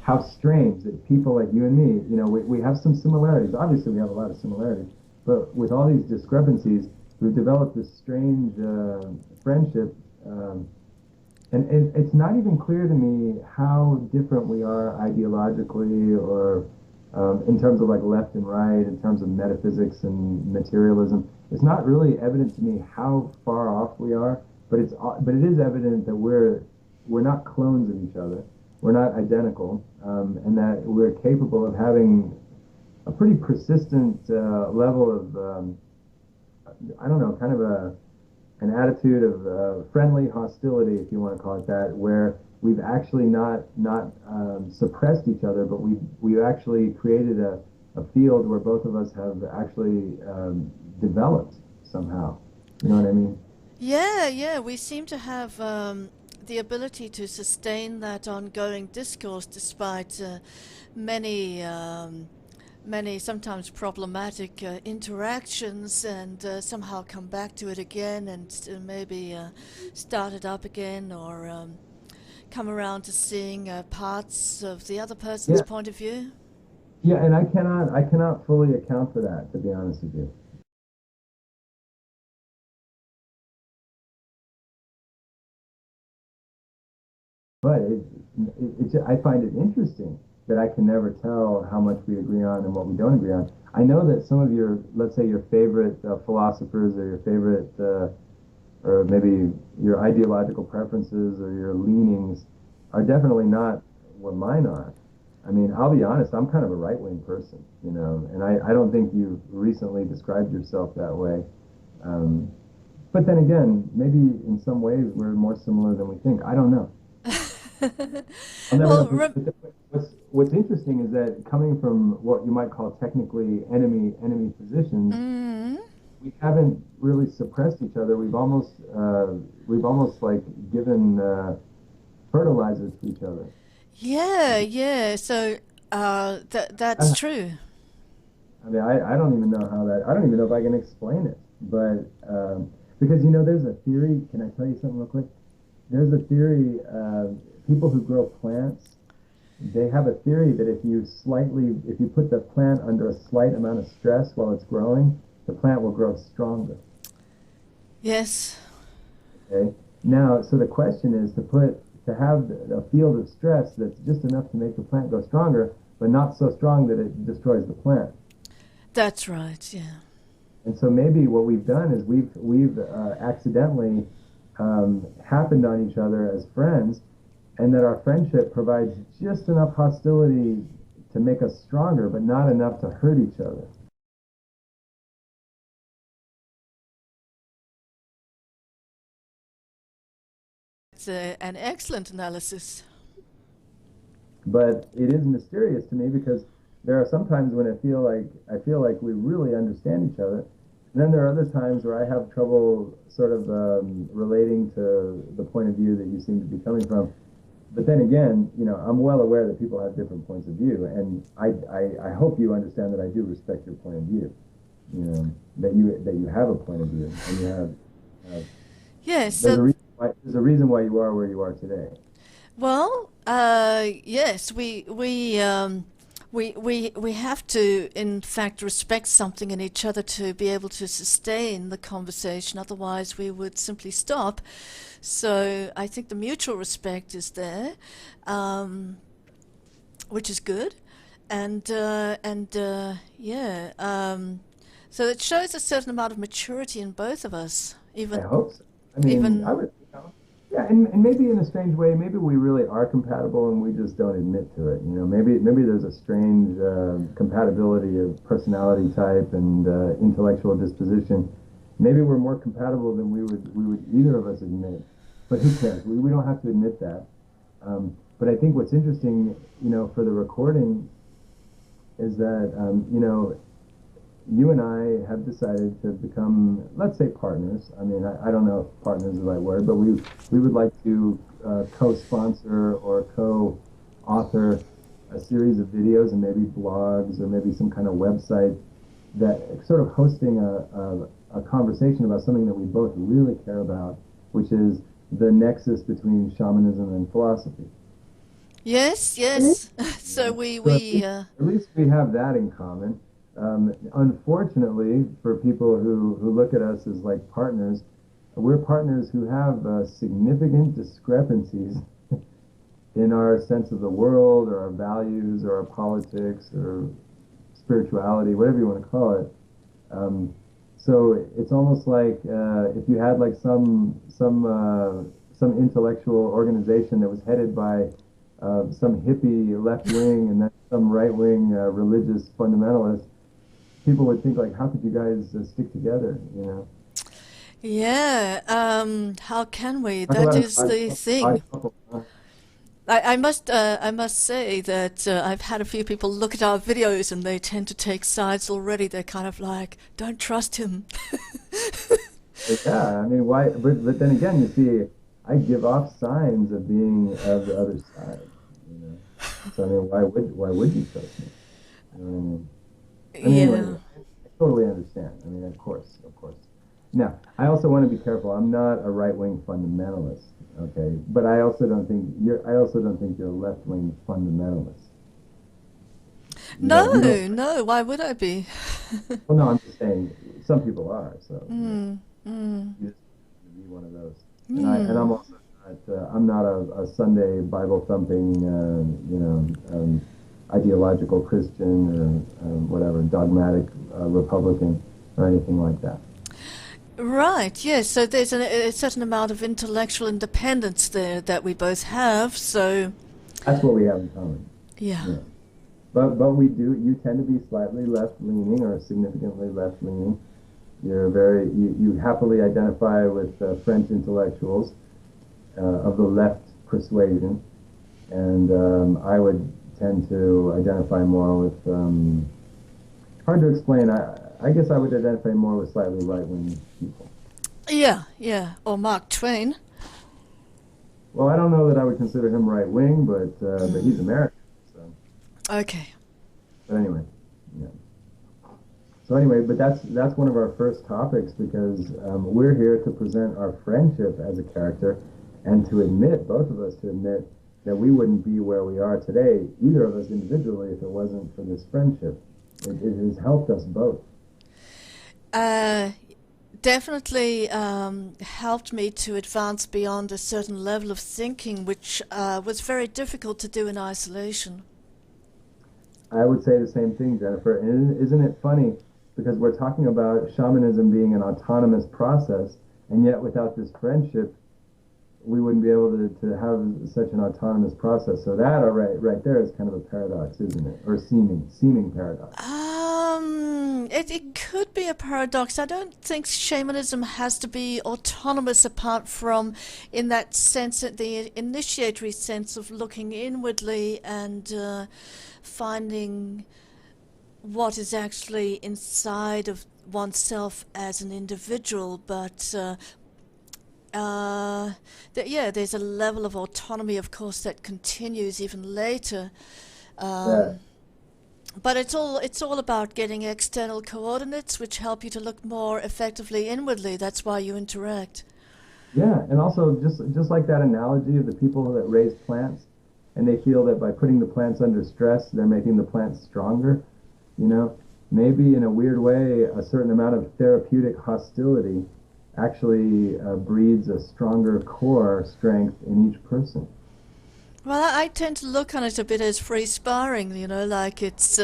how strange that people like you and me, we have some similarities. Obviously, we have a lot of similarities, but with all these discrepancies, we've developed this strange friendship. And it's not even clear to me how different we are ideologically or in terms of like left and right, in terms of metaphysics and materialism. It's not really evident to me how far off we are, but it is evident that we're not clones of each other. We're not identical, and that we're capable of having a pretty persistent level of I don't know, kind of an attitude of friendly hostility, if you want to call it that, where we've actually not suppressed each other, but we actually created a field where both of us have actually developed somehow. You know what I mean? Yeah, yeah, we seem to have the ability to sustain that ongoing discourse despite many, many sometimes problematic interactions, and somehow come back to it again and maybe start it up again, or come around to seeing parts of the other person's Yeah, point of view. yeah, and I cannot fully account for that, to be honest with you. But I find it interesting that I can never tell how much we agree on and what we don't agree on. I know that some of your, let's say, your favorite philosophers or your favorite, or maybe your ideological preferences or your leanings are definitely not what mine are. I mean, I'll be honest, I'm kind of a right-wing person, and I don't think you've recently described yourself that way. Um, but then again, maybe in some ways we're more similar than we think. I don't know. I'll never know. Well, What's interesting is that coming from what you might call technically enemy positions, mm, we haven't really suppressed each other. We've almost like given fertilizers to each other. yeah, yeah. So that's I, true. I mean, I don't even know how that. I don't even know if I can explain it. But because there's a theory. Can I tell you something real quick? There's a theory. People who grow plants, they have a theory that if you put the plant under a slight amount of stress while it's growing, the plant will grow stronger. Yes. Okay. Now, so the question is to have a field of stress that's just enough to make the plant go stronger, but not so strong that it destroys the plant. That's right, yeah. And so maybe what we've done is we've accidentally happened on each other as friends, and that our friendship provides just enough hostility to make us stronger, but not enough to hurt each other. It's an excellent analysis. But it is mysterious to me because there are some times when I feel like we really understand each other. And then there are other times where I have trouble sort of relating to the point of view that you seem to be coming from. But then again, I'm well aware that people have different points of view, and I hope you understand that I do respect your point of view. That you have a point of view, and Yes, so, there's a reason why you are where you are today. well, yes, we have to, in fact, respect something in each other to be able to sustain the conversation. Otherwise, we would simply stop. So I think the mutual respect is there, um, which is good, and yeah. So it shows a certain amount of maturity in both of us, I even hope so. I mean, I even would, yeah, and maybe in a strange way, maybe we really are compatible and we just don't admit to it. Maybe there's a strange compatibility of personality type and intellectual disposition. Maybe we're more compatible than we would either of us admit. But who cares? We don't have to admit that. But I think what's interesting, for the recording is that you and I have decided to become, let's say, partners. I mean, I don't know if partner is the right word, but we would like to co-sponsor or co-author a series of videos and maybe blogs or maybe some kind of website that sort of hosting a conversation about something that we both really care about, which is the nexus between shamanism and philosophy. Yes, yes. So Yeah. So at least we have that in common. Unfortunately, for people who look at us as like partners, we're partners who have significant discrepancies in our sense of the world or our values or our politics or spirituality, whatever you want to call it. Um, so it's almost like if you had like some intellectual organization that was headed by some hippie left wing and then some right wing religious fundamentalist, people would think like, how could you guys stick together? You know, yeah, how can we? talk That about an is the odd thing. couple. Huh? I must say that I've had a few people look at our videos and they tend to take sides already. They're kind of like, don't trust him. Yeah, I mean, why? But then again, you see, I give off signs of being of the other side. You know, so I mean, why would you trust me? You know what I mean? I mean, anyway, Yeah. I totally understand. I mean, of course. Now, I also want to be careful. I'm not a right-wing fundamentalist, okay? But I also don't think you're a left-wing fundamentalist. You don't. No, no, why would I be? Well, no, I'm just saying some people are. So Mm, mm, you just happen to be one of those. And I'm mm. also I'm not a Sunday Bible thumping, ideological Christian or whatever dogmatic Republican or anything like that. Right, yes. So there's a certain amount of intellectual independence there that we both have. So, That's what we have in common. yeah. Yeah. But we do. You tend to be slightly left leaning or significantly left leaning. You happily identify with French intellectuals of the left persuasion, and I would tend to identify more with. Hard to explain. I guess I would identify more with slightly right wing people. Yeah, yeah. Or Mark Twain. Well, I don't know that I would consider him right wing, but Mm. he's American. So, Okay. but anyway, yeah. So anyway, but that's one of our first topics because we're here to present our friendship as a character, and to admit, both of us, to admit that we wouldn't be where we are today, either of us individually, if it wasn't for this friendship. It has helped us both. Uh, Definitely helped me to advance beyond a certain level of thinking, which was very difficult to do in isolation. I would say the same thing, Jennifer. And isn't it funny? Because we're talking about shamanism being an autonomous process, and yet without this friendship, we wouldn't be able to have such an autonomous process. So that, right there is kind of a paradox, isn't it? Or seeming paradox. It could be a paradox. I don't think shamanism has to be autonomous apart from, in that sense, the initiatory sense of looking inwardly and finding what is actually inside of oneself as an individual. But yeah, there's a level of autonomy, of course, that continues even later. Yeah. Um, but it's all about getting external coordinates which help you to look more effectively inwardly. That's why you interact. Yeah, and also just like that analogy of the people that raise plants, and they feel that by putting the plants under stress, they're making the plants stronger. You know, maybe in a weird way, a certain amount of therapeutic hostility actually breeds a stronger core strength in each person. Well, I tend to look on it a bit as free sparring, like it's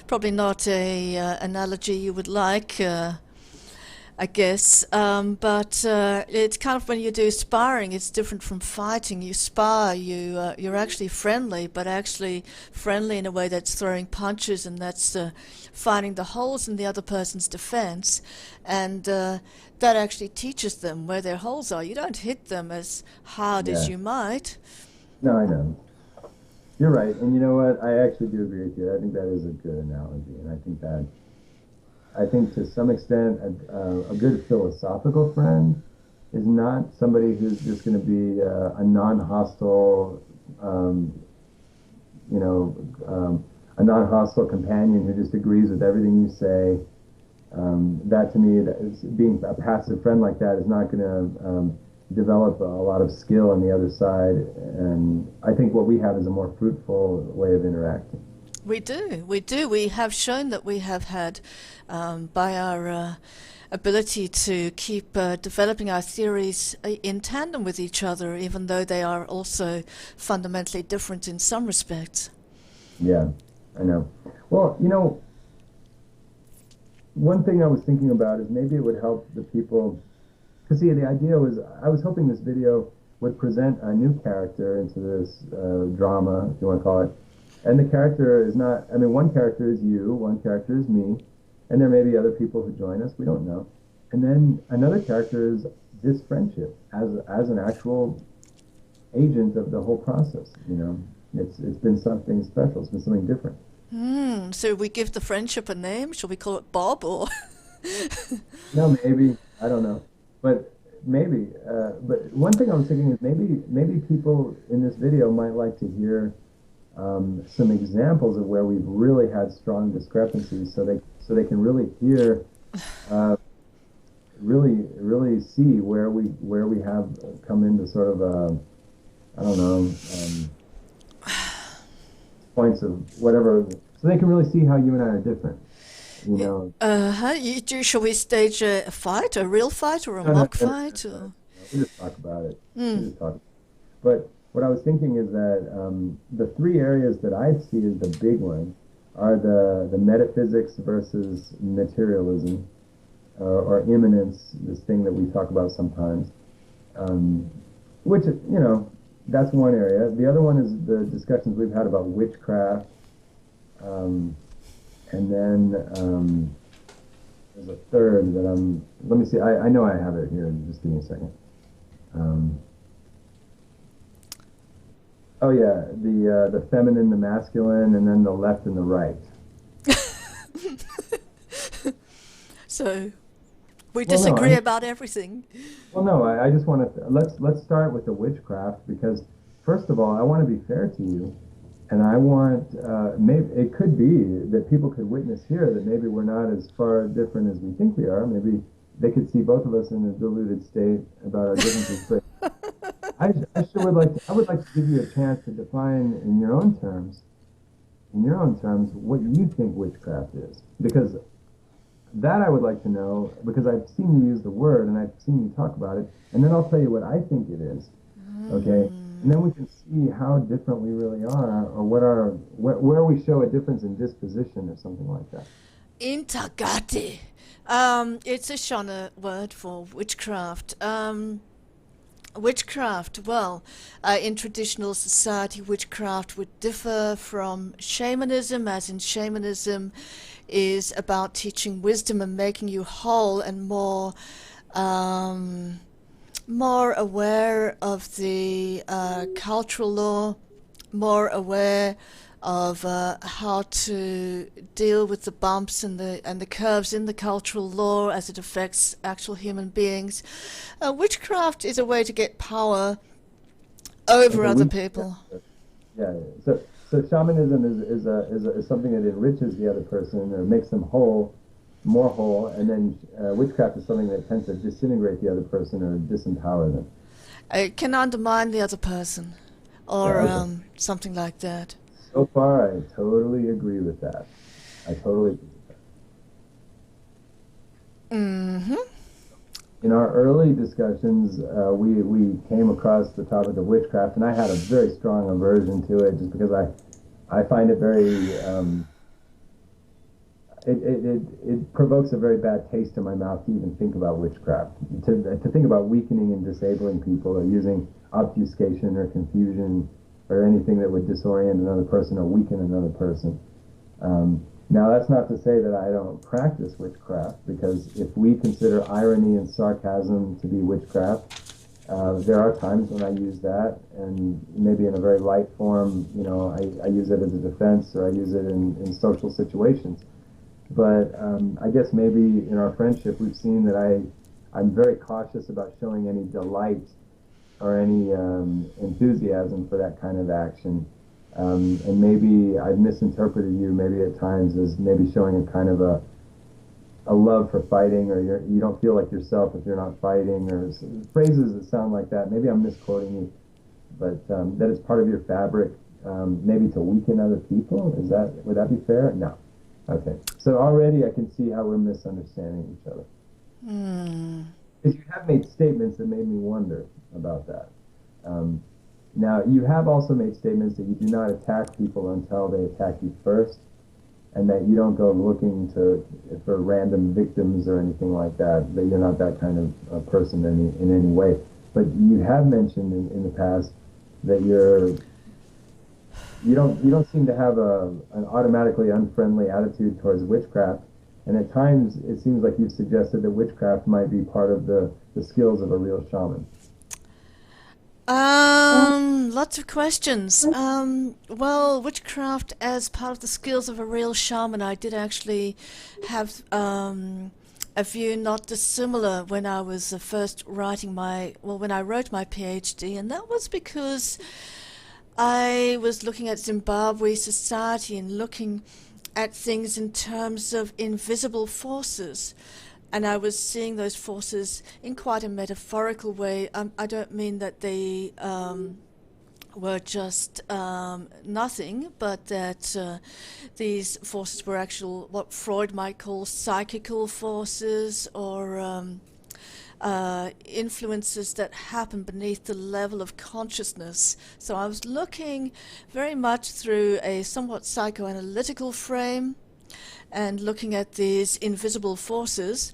probably not a analogy you would like, I guess. But it's kind of when you do sparring, it's different from fighting. You spar, you're actually friendly, but actually friendly in a way that's throwing punches and that's finding the holes in the other person's defense, and that actually teaches them where their holes are. You don't hit them as hard as Yeah. you might. No, I know. You're right. And you know what? I actually do agree with you. I think that is a good analogy. And I think to some extent, a good philosophical friend is not somebody who's just going to be a non-hostile, um, you know, a non-hostile companion who just agrees with everything you say. That to me, that is, being a passive friend like that is not going to develop a lot of skill on the other side. And I think what we have is a more fruitful way of interacting. We do, we do. We have shown that we have had, by our ability to keep developing our theories in tandem with each other, even though they are also fundamentally different in some respects. Yeah, I know. Well, one thing I was thinking about is maybe it would help the people. Because see, the idea was I was hoping this video would present a new character into this drama, if you want to call it. And the character is not, I mean, one character is you, one character is me, and there may be other people who join us, we don't know. And then another character is this friendship as an actual agent of the whole process. It's been something special, it's been something different. So we give the friendship a name. Shall we call it Bob or? No, maybe, I don't know. But maybe, but one thing I was thinking is maybe people in this video might like to hear some examples of where we've really had strong discrepancies, so they can really hear, really see where we have come into sort of I don't know, points of whatever, so they can really see how you and I are different. Shall we stage a fight, a real fight, or a No, mock no, fight? Or? we just talk about it. We just talk. But what I was thinking is that the three areas that I see as the big ones are the metaphysics versus materialism, or immanence, this thing that we talk about sometimes, which, that's one area. The other one is the discussions we've had about witchcraft, and then there's a third that let me see, I know I have it here, just give me a second. Oh yeah, the feminine, the masculine, and then the left and the right. So we Well, no, disagree about everything. well, no, I just want to let's start with the witchcraft, because first of all, I want to be fair to you, and I want maybe it could be that people could witness here that maybe we're not as far different as we think we are. Maybe they could see both of us in a deluded state about our differences, but I would like to give you a chance to define in your own terms, what you think witchcraft is, because that I would like to know, because I've seen you use the word and I've seen you talk about it, and then I'll tell you what I think it is, okay? And then we can see how different we really are, or where we show a difference in disposition or something like that. Intagati. It's a Shona word for witchcraft. Witchcraft, well, in traditional society, witchcraft would differ from shamanism, as in shamanism is about teaching wisdom and making you whole and more aware of the cultural law, more aware of how to deal with the bumps and the curves in the cultural law as it affects actual human beings. Witchcraft is a way to get power over other people. Yeah. So shamanism is something that enriches the other person or makes them whole, more whole, and then witchcraft is something that tends to disintegrate the other person or disempower them. It can undermine the other person, or Yeah, okay. something like that. So far, I totally agree with that. I totally agree with that. Mm-hmm. In our early discussions, we came across the topic of witchcraft, and I had a very strong aversion to it, just because I find it very it provokes a very bad taste in my mouth to even think about witchcraft, to think about weakening and disabling people, or using obfuscation or confusion or anything that would disorient another person or weaken another person. Now, that's not to say that I don't practice witchcraft, because if we consider irony and sarcasm to be witchcraft, there are times when I use that, and maybe in a very light form, I use it as a defense, or I use it in social situations. But I guess maybe in our friendship, we've seen that I'm very cautious about showing any delight or any enthusiasm for that kind of action. And maybe I've misinterpreted you maybe at times as maybe showing a kind of a love for fighting, or you don't feel like yourself if you're not fighting, or phrases that sound like that. Maybe I'm misquoting you, but that it's part of your fabric, maybe to weaken other people. Would that be fair? No. Okay. So already I can see how we're misunderstanding each other. Hmm. Because you have made statements that made me wonder about that. Um, Now, you have also made statements that you do not attack people until they attack you first, and that you don't go looking for random victims or anything like that. That you're not that kind of person in any way. But you have mentioned in the past that you don't seem to have an automatically unfriendly attitude towards witchcraft. And at times, it seems like you've suggested that witchcraft might be part of the skills of a real shaman. Lots of questions. Well, witchcraft as part of the skills of a real shaman, I did actually have a view not dissimilar when I was first writing when I wrote my PhD, and that was because I was looking at Zimbabwe society and looking at things in terms of invisible forces. And I was seeing those forces in quite a metaphorical way. I don't mean that they were just nothing, but that these forces were actual, what Freud might call psychical forces, or influences that happen beneath the level of consciousness. So I was looking very much through a somewhat psychoanalytical frame and looking at these invisible forces.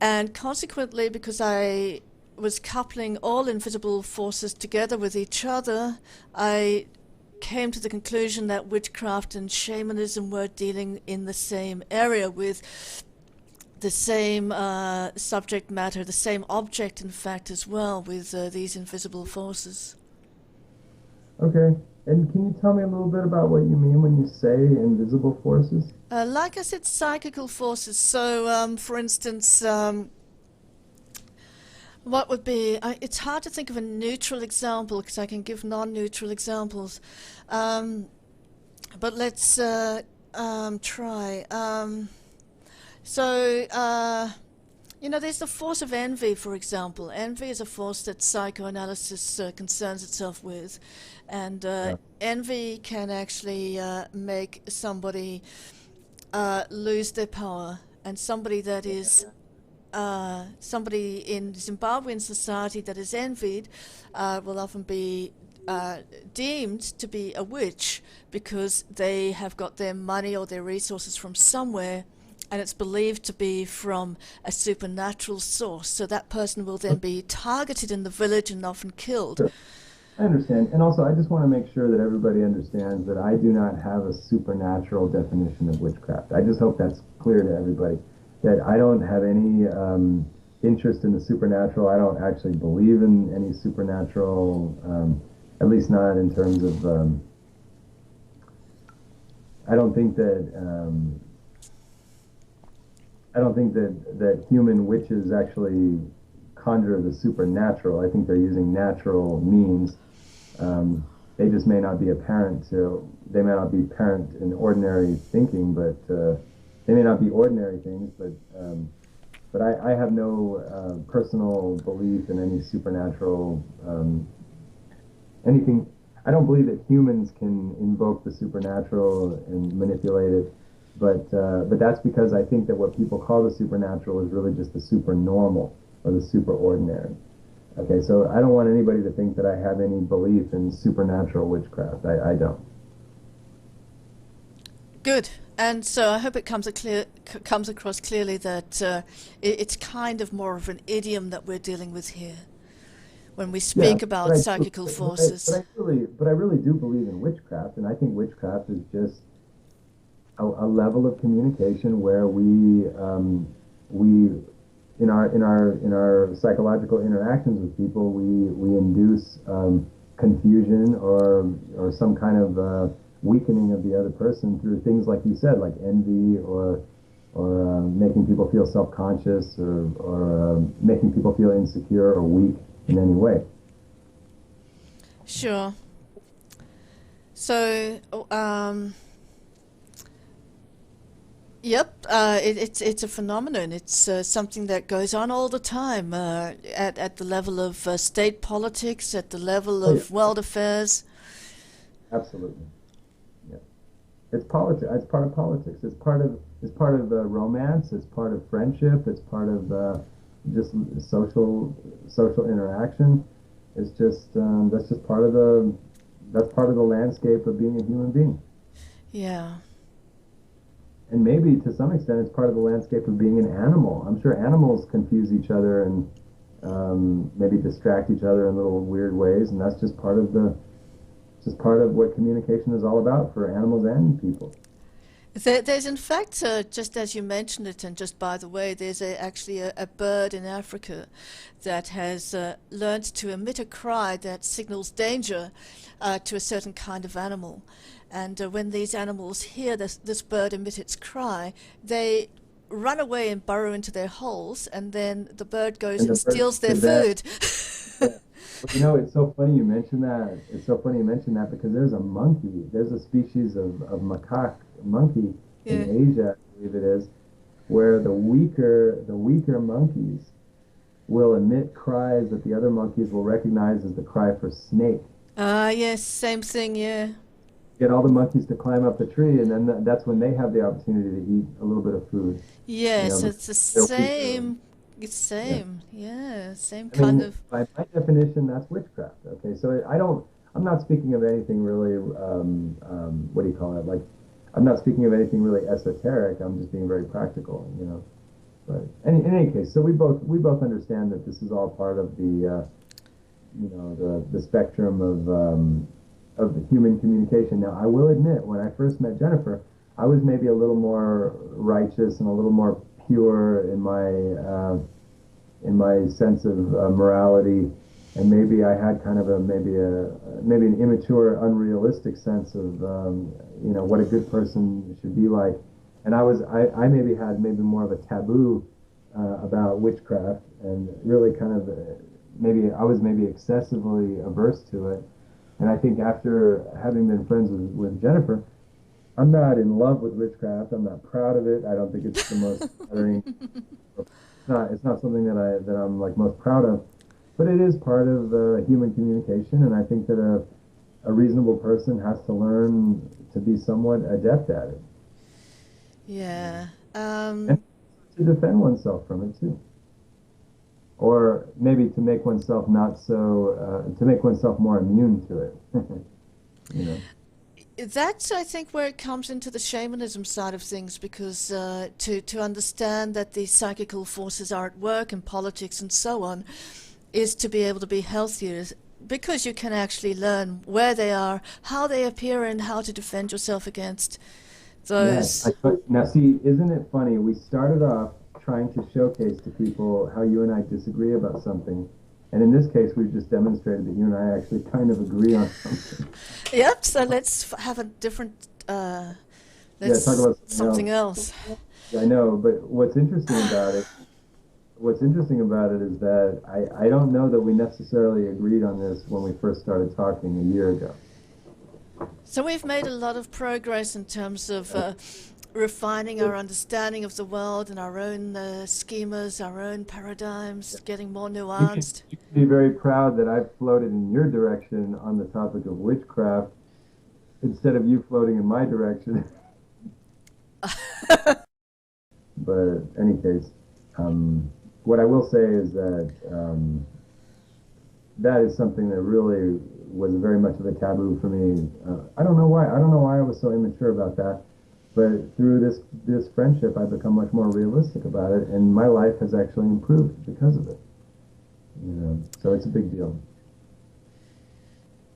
And consequently, because I was coupling all invisible forces together with each other, I came to the conclusion that witchcraft and shamanism were dealing in the same area with the same subject matter, the same object, in fact, as well, with these invisible forces. Okay. And can you tell me a little bit about what you mean when you say invisible forces? Like I said, psychical forces. So, for instance, what would be? It's hard to think of a neutral example because I can give non-neutral examples. Um, but let's try. So, there's the force of envy, for example. Envy is a force that psychoanalysis concerns itself with. And Yeah. envy can actually make somebody lose their power. And somebody that is somebody in Zimbabwean society that is envied will often be deemed to be a witch because they have got their money or their resources from somewhere, and it's believed to be from a supernatural source. So that person will then be targeted in the village and often killed. Sure. I understand. And also, I just want to make sure that everybody understands that I do not have a supernatural definition of witchcraft. I just hope that's clear to everybody, that I don't have any interest in the supernatural. I don't actually believe in any supernatural, at least not in terms of, I don't think that, that human witches actually conjure the supernatural. I think they're using natural means. They just may not be apparent to, they may not be apparent in ordinary thinking, but they may not be ordinary things, but I have no personal belief in any supernatural anything. I don't believe that humans can invoke the supernatural and manipulate it, but that's because I think that what people call the supernatural is really just the supernormal or the superordinary. Okay, so I don't want anybody to think that I have any belief in supernatural witchcraft. I don't. Good. And so I hope it comes across clearly that it's kind of more of an idiom that we're dealing with here when we Yeah, speak about psychical forces. but I really do believe in witchcraft, and I think witchcraft is just a level of communication where we in our psychological interactions with people, we induce confusion or some kind of weakening of the other person through things like you said, like envy or making people feel self-conscious or making people feel insecure or weak in any way. Sure. So, Yep, it's a phenomenon. It's something that goes on all the time at the level of state politics, at the level Oh yeah, of world affairs. absolutely. Yeah. It's politics. It's part of politics. It's part of romance. It's part of friendship. It's part of just social interaction. It's just that's just part of the landscape of being a human being. Yeah. And maybe to some extent, it's part of the landscape of being an animal. I'm sure animals confuse each other and maybe distract each other in little weird ways, and that's just part of what communication is all about for animals and people. There's in fact, just as you mentioned it, and just by the way, there's actually a bird in Africa that has learned to emit a cry that signals danger to a certain kind of animal. And when these animals hear this bird emit its cry, they run away and burrow into their holes, and then the bird goes And and the birds steals their did that. food. Yeah. Well, it's so funny you mention that. It's so funny you mention that because there's a monkey. There's a species of macaque monkey in Yeah. Asia, I believe it is, where the weaker monkeys will emit cries that the other monkeys will recognize as the cry for snake. Ah, yes, same thing, yeah. Get all the monkeys to climb up the tree, and then that's when they have the opportunity to eat a little bit of food. Yes, Because it's the they're weaker. same, it's Yeah. same, yeah, same I kind mean, of. by my definition, that's witchcraft. Okay, so I'm not speaking of anything really, what do you call it? Like, I'm not speaking of anything really esoteric. I'm just being very practical. But in any case, so we both understand that this is all part of the spectrum of the human communication. Now, I will admit, when I first met Jennifer, I was maybe a little more righteous and a little more pure in my sense of morality, and maybe I had kind of maybe an immature, unrealistic sense of what a good person should be like, and I maybe had maybe more of a taboo about witchcraft, and really kind of maybe I was maybe excessively averse to it, and I think after having been friends with Jennifer, I'm not in love with witchcraft. I'm not proud of it. I don't think it's the most flattering. It's not something that I'm like most proud of, but it is part of human communication, and I think that a reasonable person has to learn to be somewhat adept at it, Yeah. and to defend oneself from it too, or maybe to make oneself not so to make oneself more immune to it. you know. That's, I think, where it comes into the shamanism side of things, because to understand that these psychical forces are at work in politics and so on, is to be able to be healthier, because you can actually learn where they are, how they appear, and how to defend yourself against Yes. those. Now, see, isn't it funny? We started off trying to showcase to people how you and I disagree about something. And in this case, we've just demonstrated that you and I actually kind of agree on something. Yep. So let's have a different. Yeah, talk Let's about something something else. else. Yeah, I know, but what's interesting about it is that I don't know that we necessarily agreed on this when we first started talking a year ago. So we've made a lot of progress in terms of refining our understanding of the world and our own schemas, our own paradigms, getting more You should, nuanced. you should be very proud that I've floated in your direction on the topic of witchcraft instead of you floating in my direction. But in any case, what I will say is that that is something that really was very much of a taboo for me. I don't know why. I don't know why I was so immature about that. But through this friendship, I've become much more realistic about it, and my life has actually improved because of it. So it's a big deal.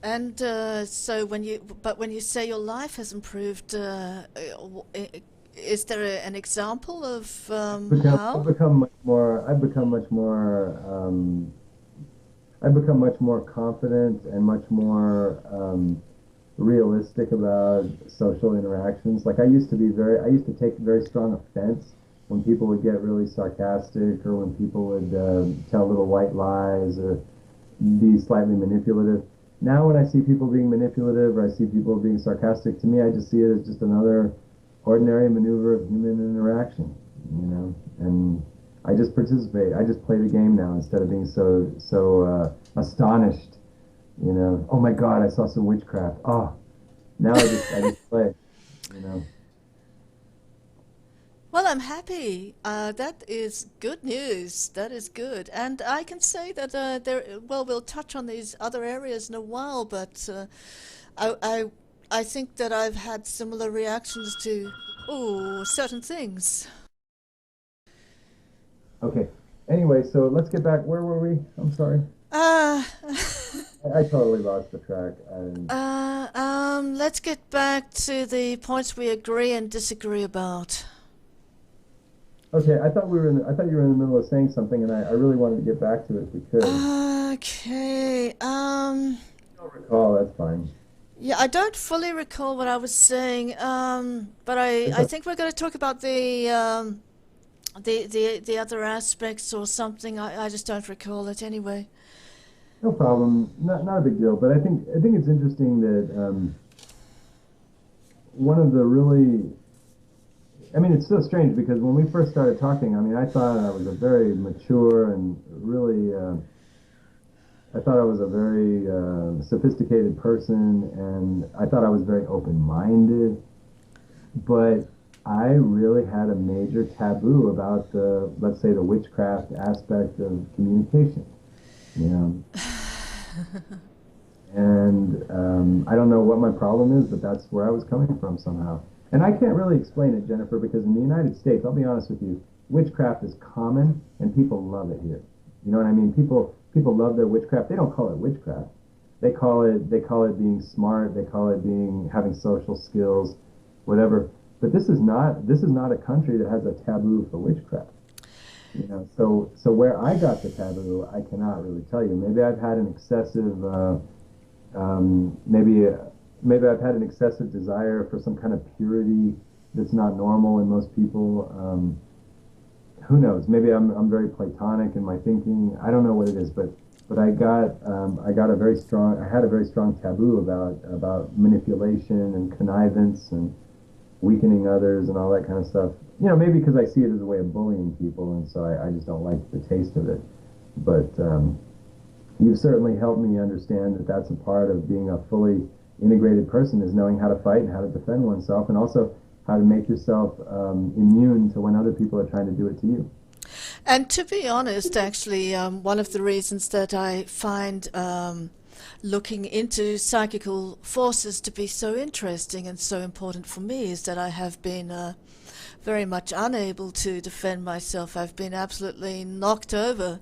And so when you say your life has improved, is there an example of I've how? become much more. I've become much more confident and much more realistic about social interactions. Like I used to take very strong offense when people would get really sarcastic or when people would tell little white lies or be slightly manipulative. Now, when I see people being manipulative or I see people being sarcastic, to me, I just see it as just ordinary maneuver of human interaction, and I just participate. I just play the game now instead of being so astonished. Oh my God, I saw some witchcraft. Oh, now I just play. You know. Well, I'm happy. That is good news. That is good. And I can say that well, we'll touch on these other areas in a while, but I, I, I think that I've had similar reactions to, certain things. Okay. Anyway, so let's get back. Where were we? I'm sorry. Uh, I totally lost the track. let's get back to the points we agree and disagree about. Okay, I thought you were in the middle of saying something, and I really wanted to get back to it if we could. Okay. I don't recall. That's fine. Yeah, I don't fully recall what I was saying, but It's I think we're going to talk about the other aspects or something. I just don't recall it anyway. no problem. Not a big deal. But I think it's interesting that one of the really, I mean, it's so strange because when we first started talking, I mean, I thought I was a very mature and really, I thought I was a very sophisticated person, and I thought I was very open-minded. But I really had a major taboo about let's say, the witchcraft aspect of communication. You know, and I don't know what my problem is, but that's where I was coming from somehow. And I can't really explain it, Jennifer, because in the United States, I'll be honest with you, witchcraft is common and people love it here. You know what I mean? People love their witchcraft. They don't call it witchcraft. They call it being smart. They call it being having social skills, whatever. But this is not a country that has a taboo for witchcraft. So where I got the taboo, I cannot really tell you. Maybe I've had an excessive maybe I've had an excessive desire for some kind of purity that's not normal in most people. Who knows? Maybe I'm very Platonic in my thinking. I don't know what it is, but I had a very strong taboo about manipulation and connivance and weakening others and all that kind of stuff. Maybe because I see it as a way of bullying people, and so I just don't like the taste of it. But you've certainly helped me understand that that's a part of being a fully integrated person, is knowing how to fight and how to defend oneself, and also how to make yourself immune to when other people are trying to do it to you. And to be honest, actually, one of the reasons that I find looking into psychical forces to be so interesting and so important for me is that I have been very much unable to defend myself. I've been absolutely knocked over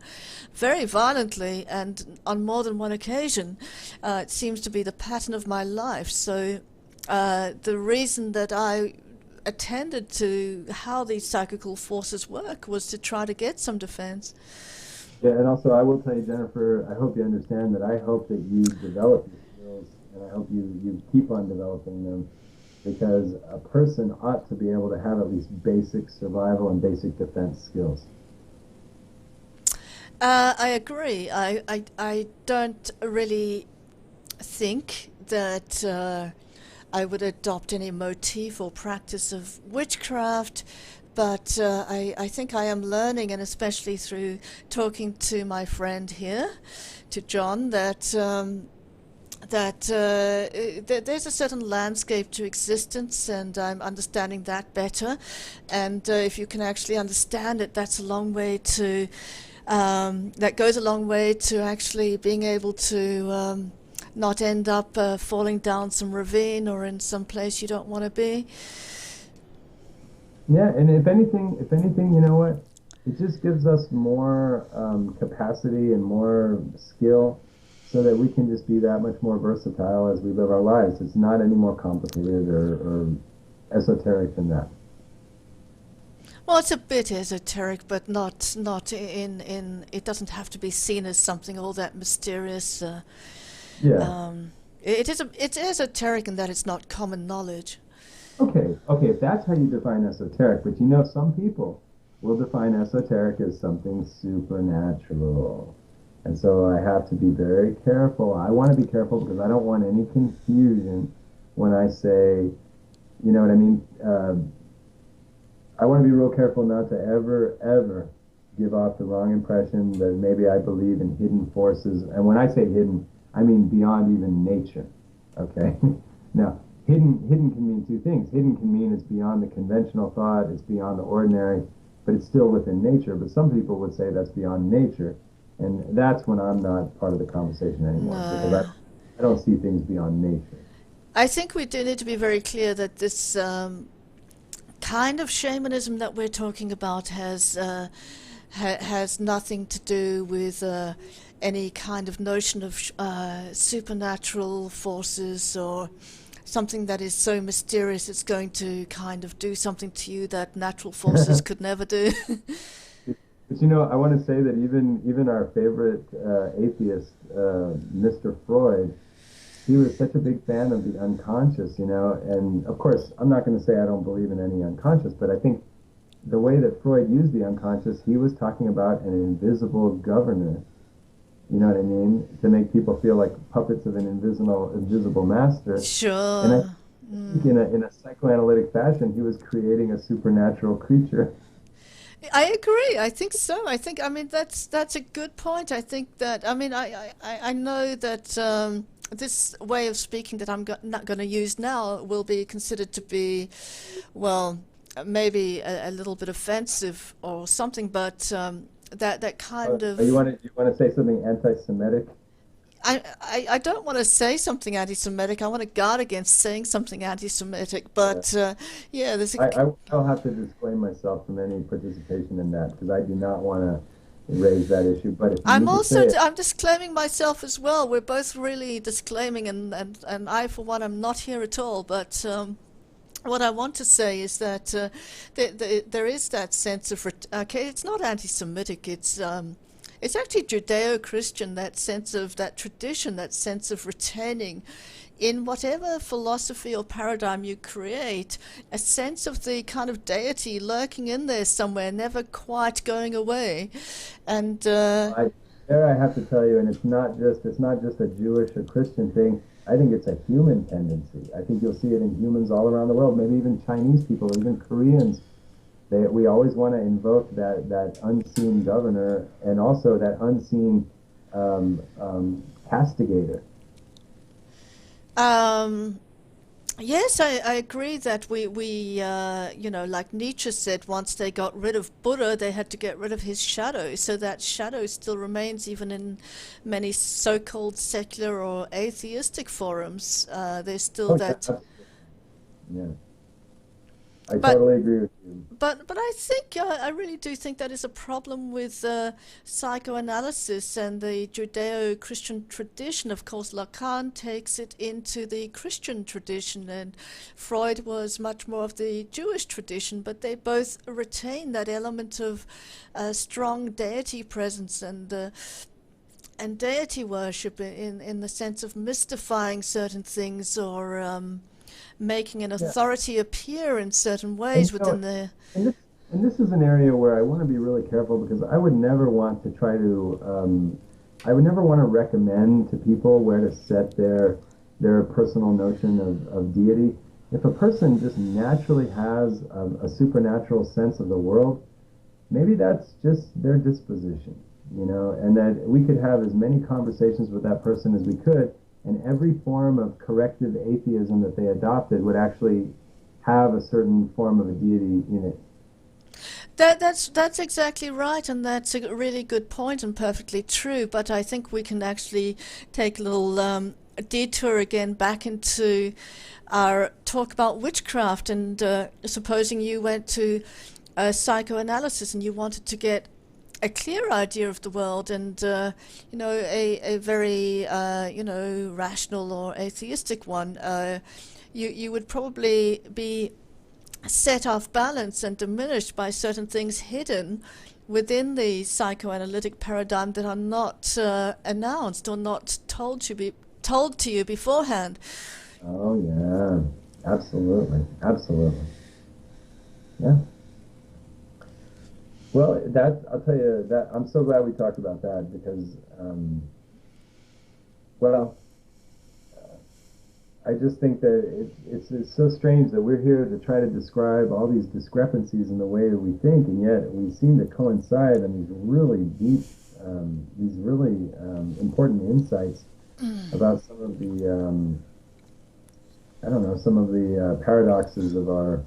very violently and on more than one occasion. It seems to be the pattern of my life. So the reason that I attended to how these psychical forces work was to try to get some defense. Yeah, and also I will tell you, Jennifer, I hope you understand that I hope that you develop your skills, and I hope you keep on developing them, because a person ought to be able to have at least basic survival and basic defense skills. I agree. I don't really think that I would adopt any motif or practice of witchcraft, but I think I am learning, and especially through talking to my friend here, to John, that there's a certain landscape to existence, and I'm understanding that better. And if you can actually understand it, that's a long way to that goes a long way to actually being able to not end up falling down some ravine or in some place you don't want to be. Yeah, and if anything, you know what? It just gives us more capacity and more skill, so that we can just be that much more versatile as we live our lives. It's not any more complicated or esoteric than that. Well, it's a bit esoteric, but not in. It doesn't have to be seen as something all that mysterious. Yeah. It's esoteric in that it's not common knowledge. Okay, if that's how you define esoteric, but some people will define esoteric as something supernatural. And so I have to be very careful. I want to be careful because I don't want any confusion when I say You know what I mean? I want to be real careful not to ever give off the wrong impression that maybe I believe in hidden forces. And when I say hidden, I mean beyond even nature. Okay? Now, hidden can mean two things. Hidden can mean it's beyond the conventional thought, it's beyond the ordinary, but it's still within nature. But some people would say that's beyond nature. And that's when I'm not part of the conversation anymore because No. I don't see things beyond nature. I think we do need to be very clear that this kind of shamanism that we're talking about has nothing to do with any kind of notion of supernatural forces or something that is so mysterious it's going to kind of do something to you that natural forces could never do. But you know, I want to say that even our favorite atheist, Mr. Freud, he was such a big fan of the unconscious, you know. And of course, I'm not going to say I don't believe in any unconscious, but I think the way that Freud used the unconscious, he was talking about an invisible governor. You know what I mean? To make people feel like puppets of an invisible master. And I Sure. think in a psychoanalytic fashion, he was creating a supernatural creature. I agree. I think so. I mean, that's a good point. I think that, I mean, I know that this way of speaking that not going to use now will be considered to be, well, maybe a little bit offensive or something, but that kind You of, want to say something anti-Semitic? I don't want to say something anti-Semitic. I want to guard against saying something anti-Semitic, Yeah. but yeah, there's a, I'll have to disclaim myself from any participation in that because I do not want to raise that issue. But if you I'm need to also say it, I'm disclaiming myself as well. We're both really disclaiming, and I for one am not here at all. But what I want to say is that there is that sense of okay, it's not anti-Semitic. It's actually Judeo-Christian. That sense of that tradition, that sense of retaining in whatever philosophy or paradigm you create, a sense of the kind of deity lurking in there somewhere, never quite going away. And I I have to tell you, and it's not just a Jewish or Christian thing. I think it's a human tendency. I think you'll see it in humans all around the world, maybe even Chinese people, even Koreans. We always want to invoke that unseen governor and also that unseen castigator. um, yes, I agree that you know, like Nietzsche said, once they got rid of Buddha, they had to get rid of his shadow. So that shadow still remains even in many so-called secular or atheistic forums. There's still Oh yeah, that. absolutely. Yeah, I But totally agree with you. but I think I really do think that is a problem with psychoanalysis and the Judeo-Christian tradition. Of course, Lacan takes it into the Christian tradition, and Freud was much more of the Jewish tradition. But they both retain that element of strong deity presence and deity worship in the sense of mystifying certain things or making an Yeah, authority appear in certain and ways you know, within the. and this is an area where I want to be really careful because I would never want to try to I would never want to recommend to people where to set their personal notion of deity. If a person just naturally has a supernatural sense of the world, maybe that's just their disposition, you know, and that we could have as many conversations with that person as we could, and every form of corrective atheism that they adopted would actually have a certain form of a deity in it. That's exactly right, and that's a really good point and perfectly true. But I think we can actually take a little detour again back into our talk about witchcraft. And supposing you went to psychoanalysis and you wanted to get a clear idea of the world and you know a very you know rational or atheistic one, you would probably be set off balance and diminished by certain things hidden within the psychoanalytic paradigm that are not announced or not told to you beforehand. Oh yeah, absolutely, absolutely. Yeah. Well, that I'll tell you that I'm so glad we talked about that because, well, I just think that it's so strange that we're here to try to describe all these discrepancies in the way that we think, and yet we seem to coincide on these really deep, these really important insights about some of the, I don't know, some of the paradoxes of our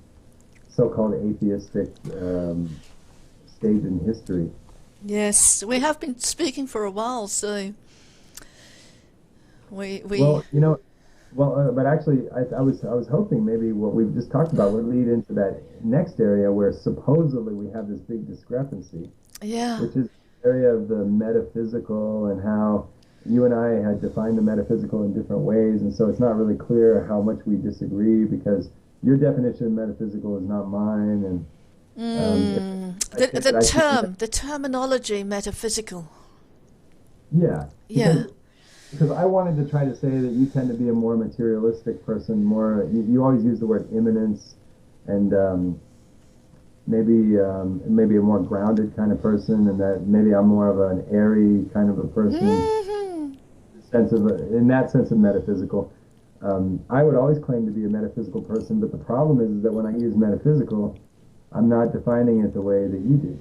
so-called atheistic stage in history. Yes, we have been speaking for a while, so we Well, but actually, I was hoping maybe what we've just talked about would lead into that next area where supposedly we have this big discrepancy, yeah. which is the area of the metaphysical and how you and I had defined the metaphysical in different ways, and so it's not really clear how much we disagree because your definition of metaphysical is not mine, and if I think The that I see that, term, the terminology metaphysical. yeah, Yeah. because I wanted to try to say that you tend to be a more materialistic person, more you always use the word immanence, and maybe a more grounded kind of person, and that maybe I'm more of an airy kind of a person, Hmm. in that sense of metaphysical. I would always claim to be a metaphysical person, but the problem is that when I use metaphysical, I'm not defining it the way that you do.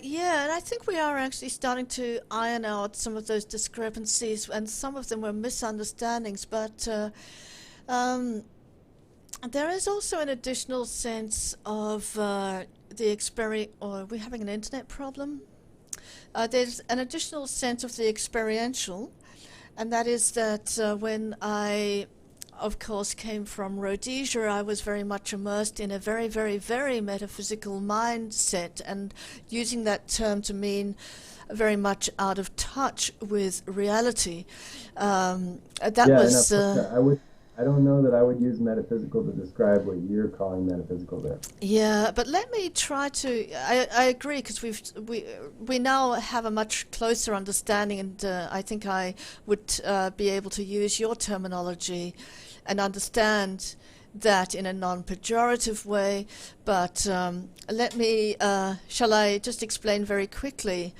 Yeah, and I think we are actually starting to iron out some of those discrepancies, and some of them were misunderstandings. But um, there is also an additional sense of the experience. Or are we having an internet problem? There's an additional sense of the experiential, and that is that when I, of course, came from Rhodesia, I was very much immersed in a very, very, very metaphysical mindset, and using that term to mean very much out of touch with reality. That Yeah, and of was. course, I don't know that I would use metaphysical to describe what you're calling metaphysical there. Yeah, but let me try to. I agree because we now have a much closer understanding, and I think I would be able to use your terminology and understand that in a non-pejorative way. But shall I just explain very quickly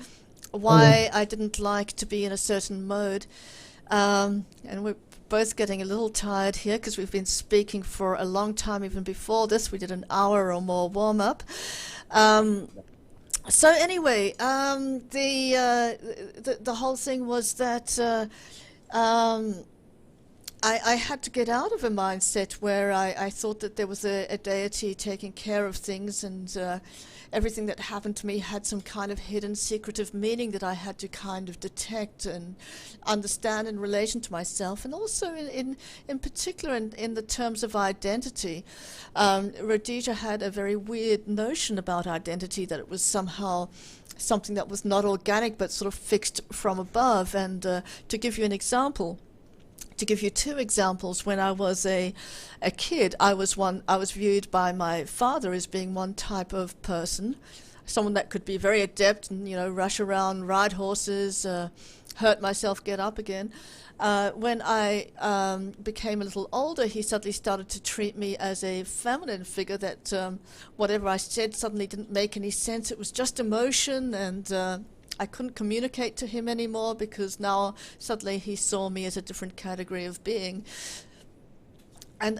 Oh yeah. why I didn't like to be in a certain mode? And we're both getting a little tired here because we've been speaking for a long time. Even before this, we did an hour or more warm up. Um, so anyway, the whole thing was that um, I had to get out of a mindset where I thought that there was a deity taking care of things, and everything that happened to me had some kind of hidden secretive meaning that I had to kind of detect and understand in relation to myself, and also in particular in the terms of identity. Rhodesia had a very weird notion about identity, that it was somehow something that was not organic but sort of fixed from above. And to give you an example, to give you two examples, when I was a kid, I was viewed by my father as being one type of person, someone that could be very adept and rush around, ride horses, hurt myself, get up again. When I became a little older, he suddenly started to treat me as a feminine figure, that whatever I said suddenly didn't make any sense. It was just emotion, and I couldn't communicate to him anymore because now suddenly he saw me as a different category of being. And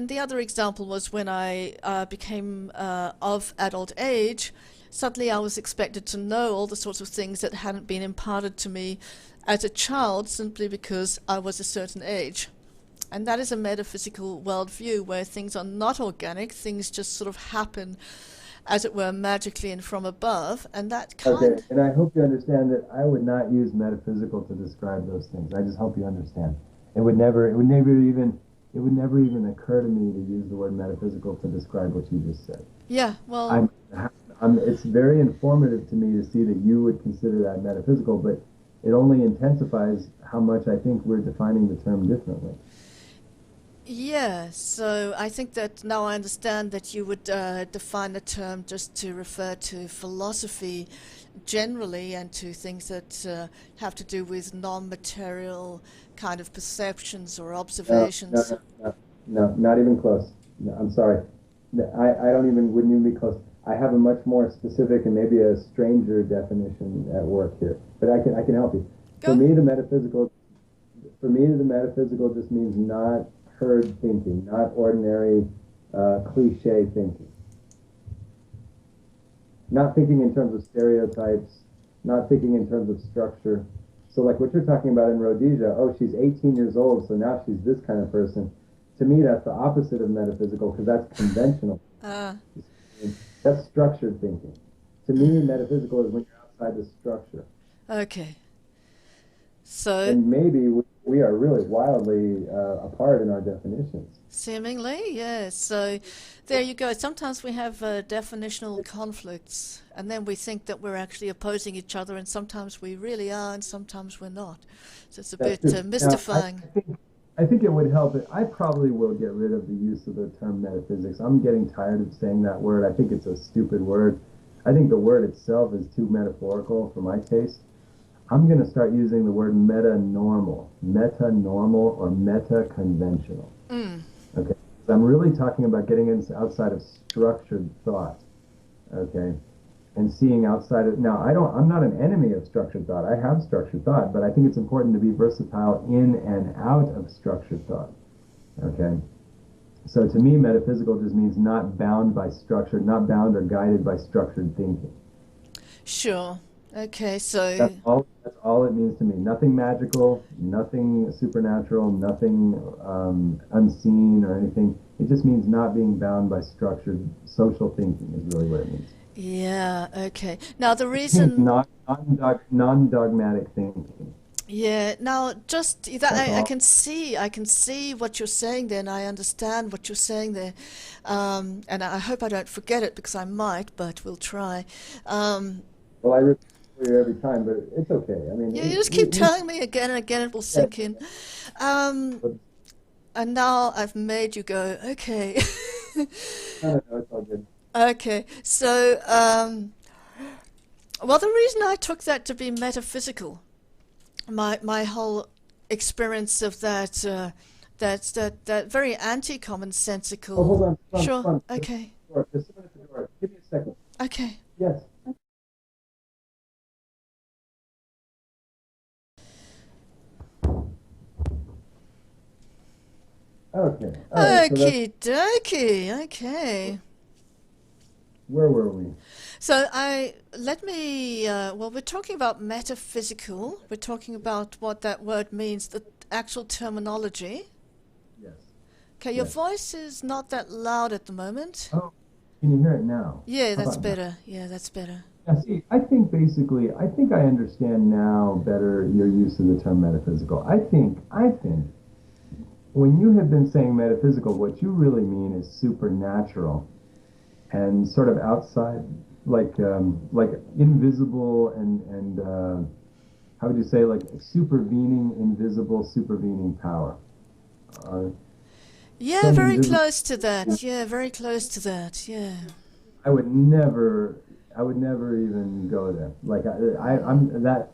the other example was when I became of adult age. Suddenly I was expected to know all the sorts of things that hadn't been imparted to me as a child, simply because I was a certain age. And that is a metaphysical worldview where things are not organic, things just sort of happen, as it were, magically and from above. And that Okay, kind. and I hope you understand that I would not use metaphysical to describe those things. I just hope you understand. It would never even occur to me to use the word metaphysical to describe what you just said. Yeah, well, I'm, it's very informative to me to see that you would consider that metaphysical, but it only intensifies how much I think we're defining the term differently. yeah, so I think that now I understand that you would define the term just to refer to philosophy generally, and to things that have to do with non-material kind of perceptions or No, no, observations. no, no, no, not even close. No, I'm sorry. I don't even, wouldn't even be close. I have a much more specific and maybe a stranger definition at work here, but I can help you. For Go. me, For me, the metaphysical just means not herd thinking, not ordinary cliche thinking. Not thinking in terms of stereotypes, not thinking in terms of structure. So like what you're talking about in Rhodesia, oh, she's 18 years old, so now she's this kind of person. To me, that's the opposite of metaphysical because that's conventional. Uh, That's structured thinking. To me, metaphysical is when you're outside the structure. okay. So, And maybe we are really wildly apart in our definitions. seemingly, yes. So, there you go. Sometimes we have definitional conflicts, and then we think that we're actually opposing each other, and sometimes we really are, and sometimes we're not. So, it's a That's bit true. Now, mystifying. I think it would help. I probably will get rid of the use of the term metaphysics. I'm getting tired of saying that word. I think it's a stupid word. I think the word itself is too metaphorical for my taste. I'm going to start using the word meta-normal or meta-conventional. Mm. Okay. So I'm really talking about getting outside of structured thought. Okay. And seeing outside of, now I'm not an enemy of structured thought. I have structured thought, but I think it's important to be versatile in and out of structured thought. Okay. So to me, metaphysical just means not bound by structure, not bound or guided by structured thinking. Sure. Okay, so That's all it means to me. Nothing magical, nothing supernatural, nothing unseen or anything. It just means not being bound by structured social thinking is really what it means. yeah, okay. Now the It means reason, non-dogmatic thinking. yeah, now just that That's I all. can see what you're saying there, and I understand what you're saying there, and I hope I don't forget it because I might, but we'll try. Um, Well, I repeat it for you every time, but it's okay. I mean, yeah, you just keep telling me again and again, it will yeah, sink in. Um, but and now I've made you go, okay. no, no, it's all good. Okay, so, well, the reason I took that to be metaphysical, my whole experience of that, that very Oh, anti-commonsensical. hold on, hold on, Sure, hold on. okay, There's someone at the door. Give me a second. okay. Yes. Okay. All right. So that's Okie dokie, okay. where were we? So let me, well, we're talking about metaphysical. We're talking about what that word means, the actual terminology. Yes. Okay, your Yes. voice is not that loud at the moment. Oh, can you hear it now? Yeah, How that's about now? better. Yeah, that's better. Yeah, see, I think basically, I think I understand now better your use of the term metaphysical. I think when you have been saying metaphysical, what you really mean is supernatural and sort of outside, like invisible and how would you say, like supervening, invisible, supervening power. Uh, Yeah, some very invisible. close to that. Yeah, very close to that. Yeah. I would never, I would never even go there. Like I'm that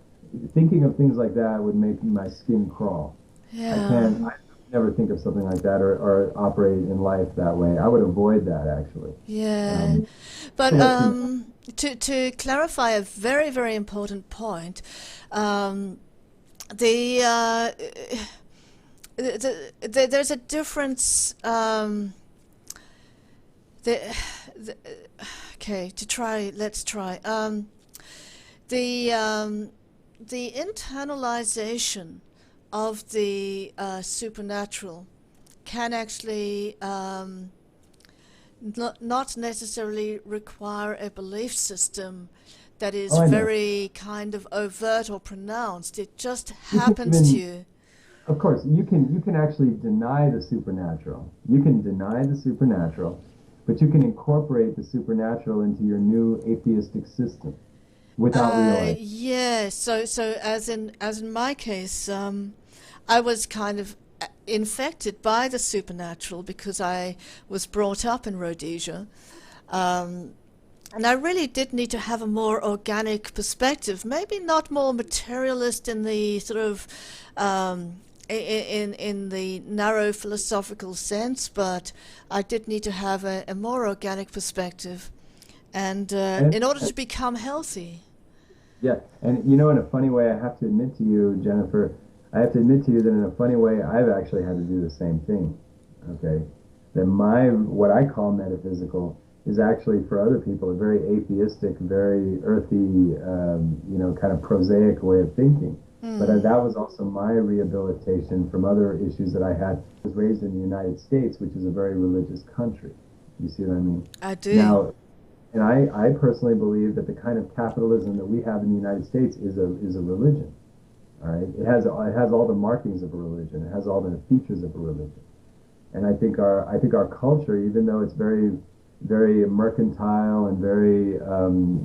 thinking of things like that would make my skin crawl. I Yeah. can't. I never think of something like that or operate in life that way. I would avoid that actually. Yeah. Um, But to let you know. to clarify a very, very important point, um, the, there's a difference. The, the okay, let's try. The internalization of the supernatural can actually not necessarily require a belief system that is Oh, I know. very kind of overt or pronounced. It just You can happens to even, you. of course, you can actually deny the supernatural. You can deny the supernatural, but you can incorporate the supernatural into your new atheistic system without realizing. Yeah. So as in my case, I was kind of infected by the supernatural because I was brought up in Rhodesia. Um, and I really did need to have a more organic perspective, maybe not more materialist in the sort of in the narrow philosophical sense, but I did need to have a more organic perspective, and And in order to become healthy. yeah, and in a funny way, I have to admit to you, Jennifer, I have to admit to you that in a funny way, I've actually had to do the same thing. Okay, that my what I call metaphysical is actually for other people a very atheistic, very earthy, kind of prosaic way of thinking. But Hmm. that was also my rehabilitation from other issues that I had. I was raised in the United States, which is a very religious country. You see what I mean? I do. Now, and I personally believe that the kind of capitalism that we have in the United States is a religion. All right, it has all the markings of a religion. It has all the features of a religion. And I think our culture, even though it's very mercantile and very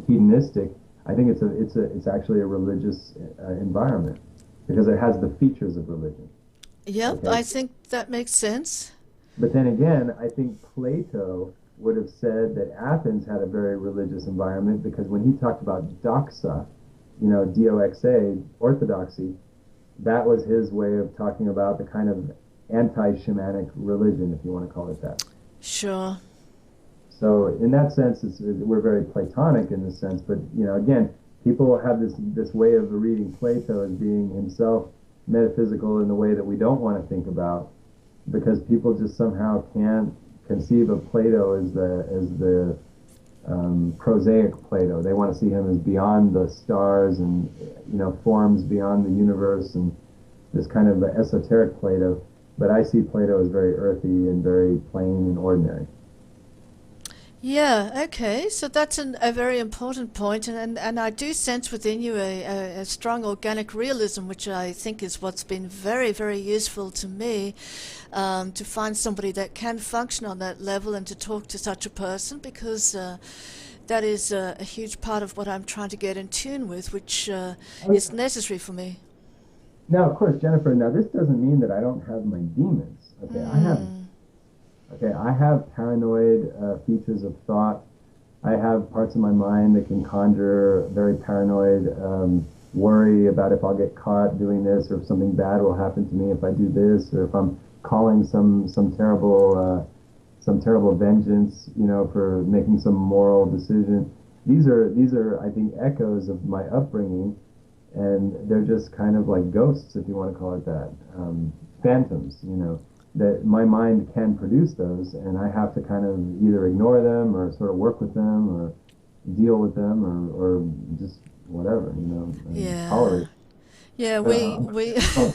hedonistic, I think it's actually a religious environment because it has the features of religion. Yep, Okay, I think that makes sense. but then again, I think Plato would have said that Athens had a very religious environment because when he talked about doxa, doxa, orthodoxy, that was his way of talking about the kind of anti-shamanic religion, if you want to call it that. Sure. So in that sense, we're very Platonic in this sense. But again, people have this way of reading Plato as being himself metaphysical in the way that we don't want to think about, because people just somehow can't conceive of Plato as the prosaic Plato. They want to see him as beyond the stars and forms beyond the universe and this kind of esoteric Plato. But I see Plato as very earthy and very plain and ordinary. Yeah, okay. So that's a very important point, and I do sense within you a strong organic realism, which I think is what's been very, very useful to me, to find somebody that can function on that level and to talk to such a person, because that is a huge part of what I'm trying to get in tune with, which Oh, is yeah. necessary for me. Now, of course, Jennifer. Now, this doesn't mean that I don't have my demons. Okay, I have. Mm, Okay, I have paranoid features of thought. I have parts of my mind that can conjure very paranoid worry about if I'll get caught doing this, or if something bad will happen to me if I do this, or if I'm calling some terrible vengeance, for making some moral decision. These are I think echoes of my upbringing, and they're just kind of like ghosts, if you want to call it that, phantoms, that my mind can produce those, and I have to kind of either ignore them or sort of work with them or deal with them or just whatever, and yeah. tolerate. Yeah, But we we oh,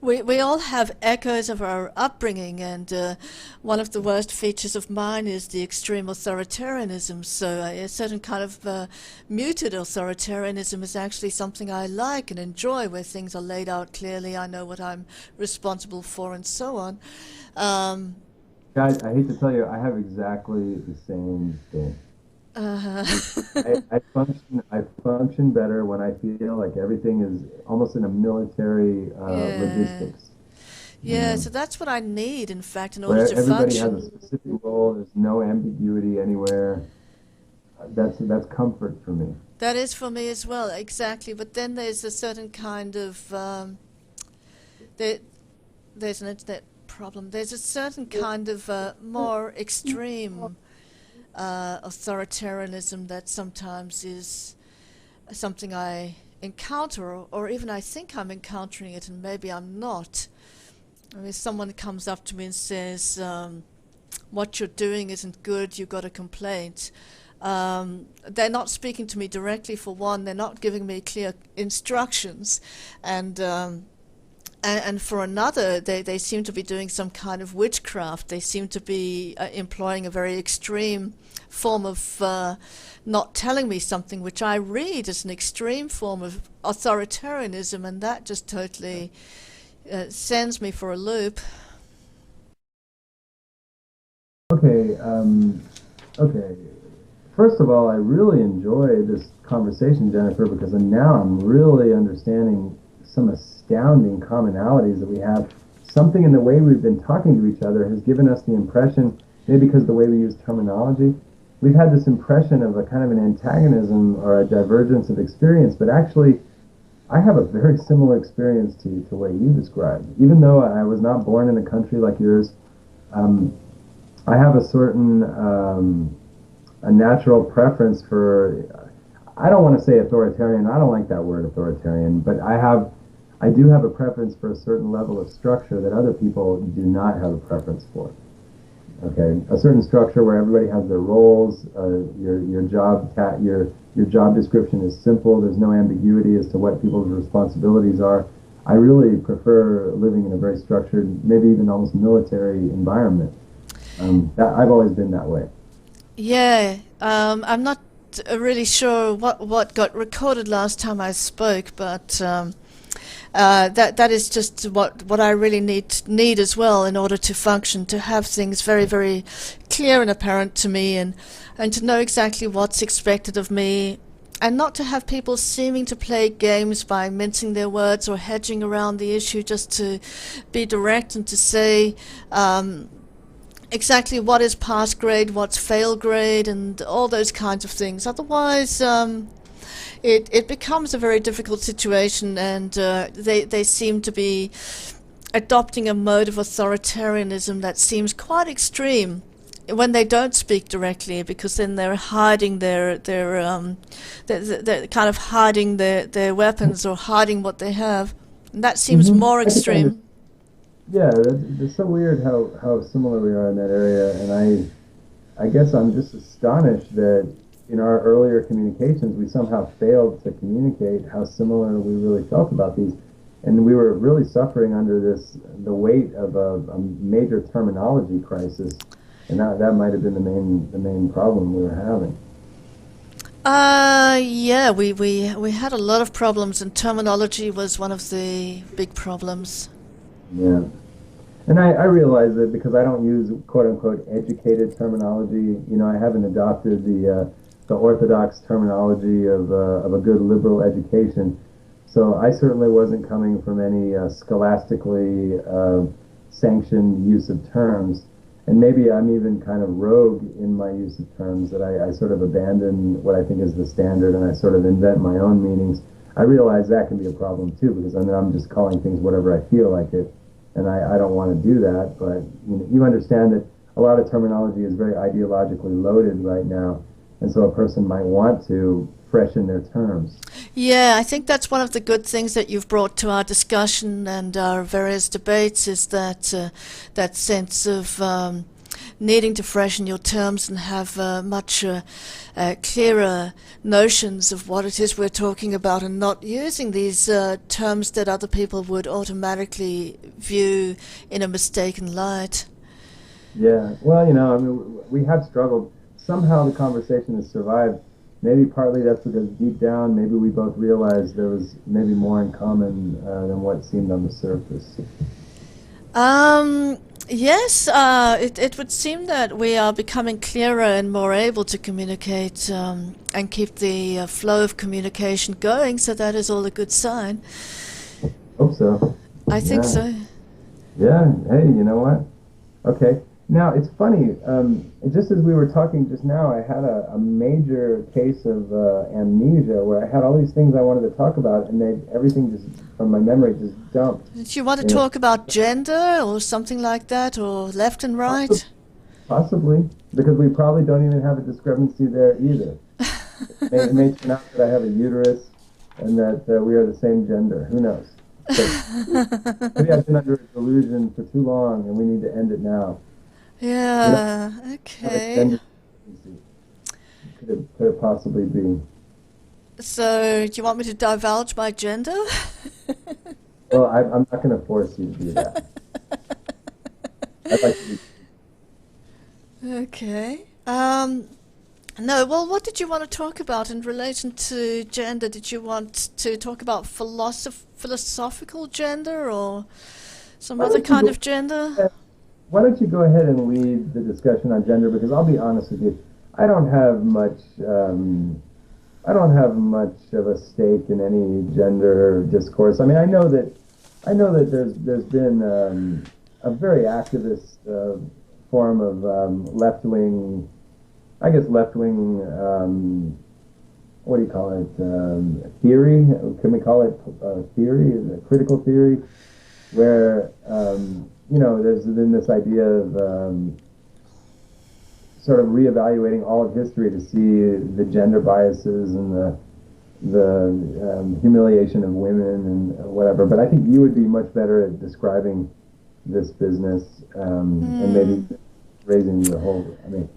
we all have echoes of our upbringing, and one of the worst features of mine is the extreme authoritarianism. So a certain kind of muted authoritarianism is actually something I like and enjoy, where things are laid out clearly. I know what I'm responsible for, and so on. Um, guys, I hate to tell you, I have exactly the same thing. uh, I function better when I feel like everything is almost in a military yeah, logistics, you yeah. know, So that's what I need, in fact, in order where to everybody has function. a specific role. There's no ambiguity anywhere. That's comfort for me. That is for me as well, exactly. But then there's a certain kind of there, there's an internet problem. There's a certain kind of more extreme authoritarianism that sometimes is something I encounter, or even I think I'm encountering it, and maybe I'm not. I mean, someone comes up to me and says, "What you're doing isn't good. You got a complaint." They're not speaking to me directly. For one, they're not giving me clear instructions, and and for another, they seem to be doing some kind of witchcraft. They seem to be employing a very extreme form of not telling me something, which I read as an extreme form of authoritarianism, and that just totally sends me for a loop. Okay, okay. First of all, I really enjoy this conversation, Jennifer, because now I'm really understanding some astounding commonalities that we have. Something in the way we've been talking to each other has given us the impression, maybe because of the way we use terminology, we've had this impression of a kind of an antagonism or a divergence of experience, but actually, I have a very similar experience to what you described. Even though I was not born in a country like yours, um, I have a natural preference for, I don't want to say authoritarian. I don't like that word authoritarian, but I do have a preference for a certain level of structure that other people do not have a preference for. Okay, a certain structure where everybody has their roles. Your job description is simple. There's no ambiguity as to what people's responsibilities are. I really prefer living in a very structured, maybe even almost military environment. I've always been that way. Yeah, I'm not really sure what got recorded last time I spoke, but that is just what I really need as well in order to function, to have things very, very clear and apparent to me, and to know exactly what's expected of me, and not to have people seeming to play games by mincing their words or hedging around the issue just to be direct and to say exactly what is pass grade, what's fail grade, and all those kinds of things. Otherwise, it becomes a very difficult situation, and they seem to be adopting a mode of authoritarianism that seems quite extreme when they don't speak directly, because then they're hiding they're kind of hiding their weapons or hiding what they have. And that seems more I think extreme. yeah, it's so weird how similar we are in that area, and I guess I'm just astonished that in our earlier communications we somehow failed to communicate how similar we really felt about these, and we were really suffering under the weight of a major terminology crisis, and that might have been the main problem we were having. Yeah, we had a lot of problems, and terminology was one of the big problems. Yeah. And I realize that because I don't use quote unquote educated terminology, I haven't adopted the orthodox terminology of a good liberal education. So I certainly wasn't coming from any scholastically sanctioned use of terms. And maybe I'm even kind of rogue in my use of terms, that I sort of abandon what I think is the standard and I sort of invent my own meanings. I realize that can be a problem too, because I'm just calling things whatever I feel like it. And I don't want to do that, but you understand that a lot of terminology is very ideologically loaded right now, and so a person might want to freshen their terms. Yeah, I think that's one of the good things that you've brought to our discussion and our various debates, is that that sense of needing to freshen your terms and have much clearer notions of what it is we're talking about, and not using these terms that other people would automatically view in a mistaken light. Yeah, well, I mean, we have struggled. Somehow the conversation has survived. Maybe partly that's because deep down, maybe we both realized there was maybe more in common than what seemed on the surface. Yes, it would seem that we are becoming clearer and more able to communicate and keep the flow of communication going, so that is all a good sign. Hope so. I think Yeah. so. Yeah. Hey, you know what? Okay. Now, it's funny. Just as we were talking just now, I had a major case of amnesia where I had all these things I wanted to talk about, and everything just from my memory just dumped. Did you want to You know, talk about gender or something like that, or left and possi- right? possibly, because we probably don't even have a discrepancy there either. It may turn out that I have a uterus and that we are the same gender. Who knows? But maybe I've been under a delusion for too long, and we need to end it now. We don't Yeah, have a okay. gender discrepancy. Could it possibly be? So, do you want me to divulge my gender? Well, I'm not going to force you to do that. I'd like to be. Okay. No, well, what did you want to talk about in relation to gender? Did you want to talk about philosophical gender or some Why other don't you kind go of gender? ahead, why don't you go ahead and lead the discussion on gender? Because I'll be honest with you, I don't have much. I don't have much of a stake in any gender discourse. I mean, I know that there's been a very activist form of left wing, I guess left wing. What do you call it? Theory? Can we call it theory? Critical theory, where there's been this idea of sort of reevaluating all of history to see the gender biases and humiliation of women and whatever. But I think you would be much better at describing this business and maybe Mm. raising the whole. I mean,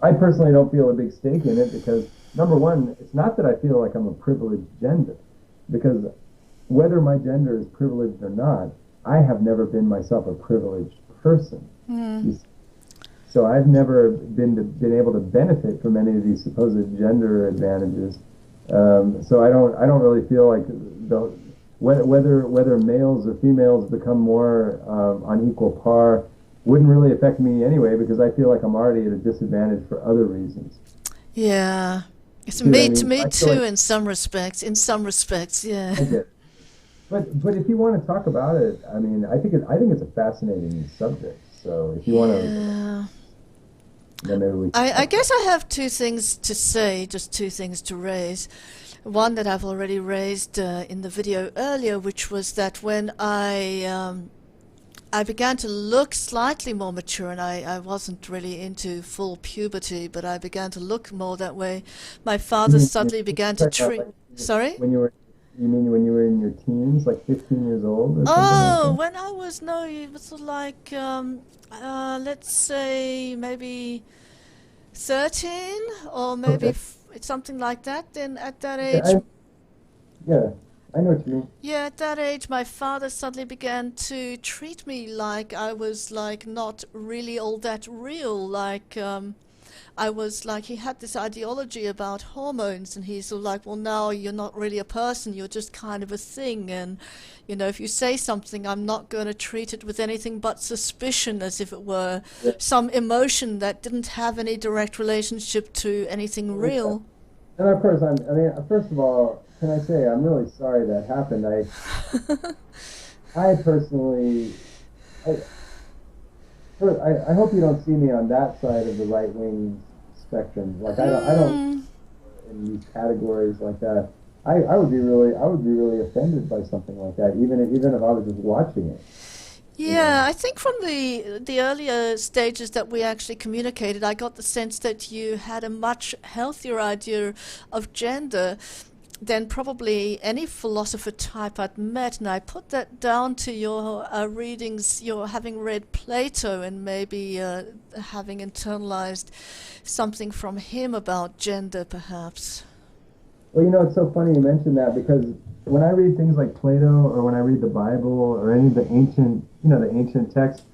I personally don't feel a big stake in it because number one, it's not that I feel like I'm a privileged gender, because whether my gender is privileged or not, I have never been myself a privileged person. Mm. You see. So I've never been able to benefit from any of these supposed gender advantages. So I don't really feel like the whether males or females become more on equal par wouldn't really affect me anyway because I feel like I'm already at a disadvantage for other reasons. Yeah. It's See what I to mean? me I feel too like in some respects. In some respects, yeah. I get, but if you want to talk about it, I mean, I think it's a fascinating subject. So if you want to, Yeah. then maybe we can I talk about guess I have two things to say, just two things to raise. One that I've already raised in the video earlier, which was that when I began to look slightly more mature, and I wasn't really into full puberty, but I began to look more that way. My You father mean suddenly you're began to talking about treat. like Sorry? when you were, you mean when you were in your teens, like 15 years old or something like Oh, that? when I was, no, it was like, let's say maybe 13 or maybe Okay. it's something like that. Then at that Okay. age, Yeah, I know what you mean. yeah, at that age, my father suddenly began to treat me like I was like not really all that real. Like I was like he had this ideology about hormones, and he's sort of like, well, now you're not really a person, you're just kind of a thing, and if you say something, I'm not going to treat it with anything but suspicion, as if it were Yeah. some emotion that didn't have any direct relationship to anything Yeah. real. And of course, I mean, first of all, can I say I'm really sorry that happened. I personally, I, I hope you don't see me on that side of the right wing spectrum. Like I don't Mm. in these categories like that. I would be really offended by something like that, even if I was just watching it. You Yeah, know. I think from the earlier stages that we actually communicated, I got the sense that you had a much healthier idea of gender than probably any philosopher type I'd met, and I put that down to your readings, your having read Plato and maybe having internalized something from him about gender, perhaps. Well, it's so funny you mentioned that because when I read things like Plato or when I read the Bible or any of the ancient texts,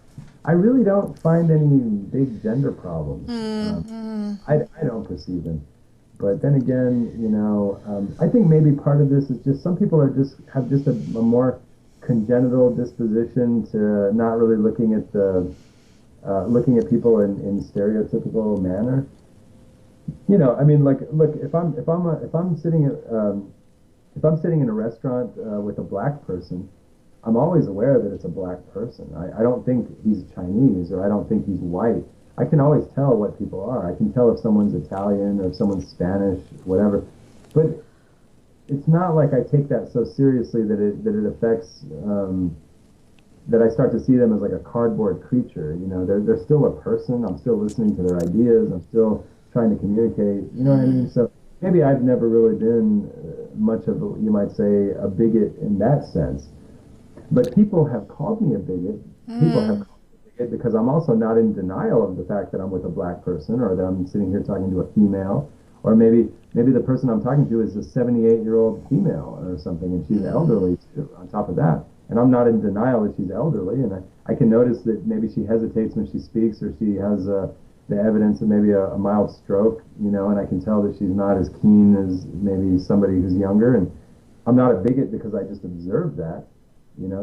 I really don't find any big gender problems. Mm-hmm. I don't perceive them. But then again, I think maybe part of this is just some people have just a more congenital disposition to not really looking at people in stereotypical manner. I mean, like, look, if I'm sitting in a restaurant with a black person, I'm always aware that it's a black person. I don't think he's Chinese or I don't think he's white. I can always tell what people are. I can tell if someone's Italian or if someone's Spanish, whatever. But it's not like I take that so seriously that it affects that I start to see them as like a cardboard creature. They're still a person. I'm still listening to their ideas. I'm still trying to communicate. You know what I Mm. mean? So maybe I've never really been much of a, you might say, a bigot in that sense. But people have called me a bigot. People have Mm. called me a bigot because I'm also not in denial of the fact that I'm with a black person or that I'm sitting here talking to a female. Or maybe the person I'm talking to is a 78-year-old female or something, and she's Mm. elderly too, on top of that. And I'm not in denial that she's elderly, and I can notice that maybe she hesitates when she speaks, or she has the evidence of maybe a mild stroke, and I can tell that she's not as keen as maybe somebody who's younger. And I'm not a bigot because I just observed that.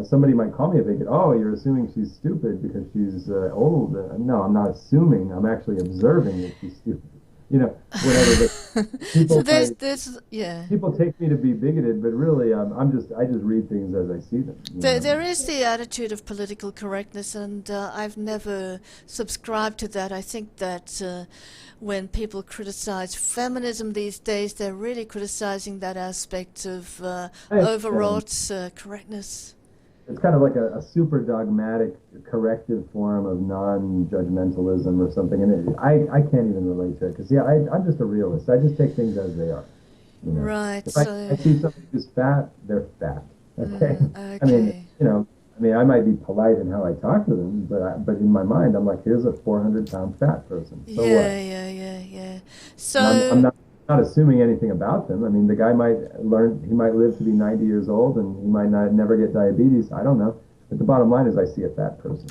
Somebody might call me a bigot. Oh, you're assuming she's stupid because she's old. No, I'm not assuming. I'm actually observing that she's stupid. Whatever. But So people there's might this, yeah. people take me to be bigoted, but really, I just read things as I see them. There is the attitude of political correctness, and I've never subscribed to that. I think that when people criticize feminism these days, they're really criticizing that aspect of I understand. overwrought correctness. It's kind of like a super dogmatic corrective form of non-judgmentalism or something, and I can't even relate to it because yeah, I'm just a realist. I just take things as they are. You know, Right. if I So, see somebody who's fat, they're fat. Okay. I mean, okay. I might be polite in how I talk to them, but in my mind, I'm like, here's a 400-pound fat person. So Yeah, what? yeah, yeah, yeah. And I'm So, not assuming anything about them. I mean, the guy he might live to be 90 years old, and he might not never get diabetes. I don't know. But the bottom line is, I see a fat person.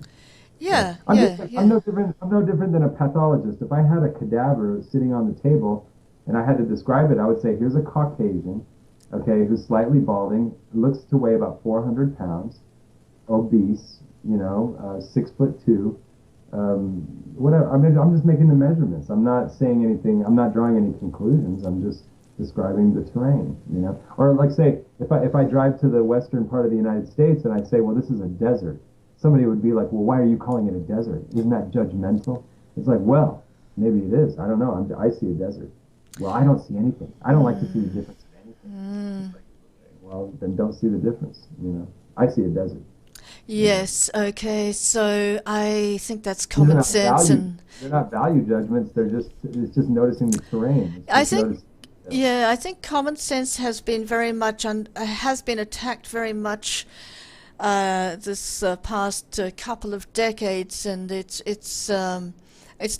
You know, yeah, yeah, I'm yeah. no different. I'm no different than a pathologist. If I had a cadaver sitting on the table and I had to describe it, I would say, here's a Caucasian, okay, who's slightly balding, looks to weigh about 400 pounds, obese, 6'2", whatever. I mean, I'm just making the measurements. I'm not saying anything. I'm not drawing any conclusions. I'm just describing the terrain, Or like say, if I drive to the western part of the United States and I say, well, this is a desert, somebody would be like, well, why are you calling it a desert? Isn't that judgmental? It's like, well, maybe it is. I don't know. I see a desert. Well, I don't see anything. I don't like to see the difference in anything. It's like, okay, well, then don't see the difference. I see a desert. You know. Yes, okay. So I think that's These are common not sense, value. and They're not value judgments. It's just noticing the terrain. It's I just think, noticing. yeah, I think common sense has been very much has been attacked very much this past couple of decades, and it's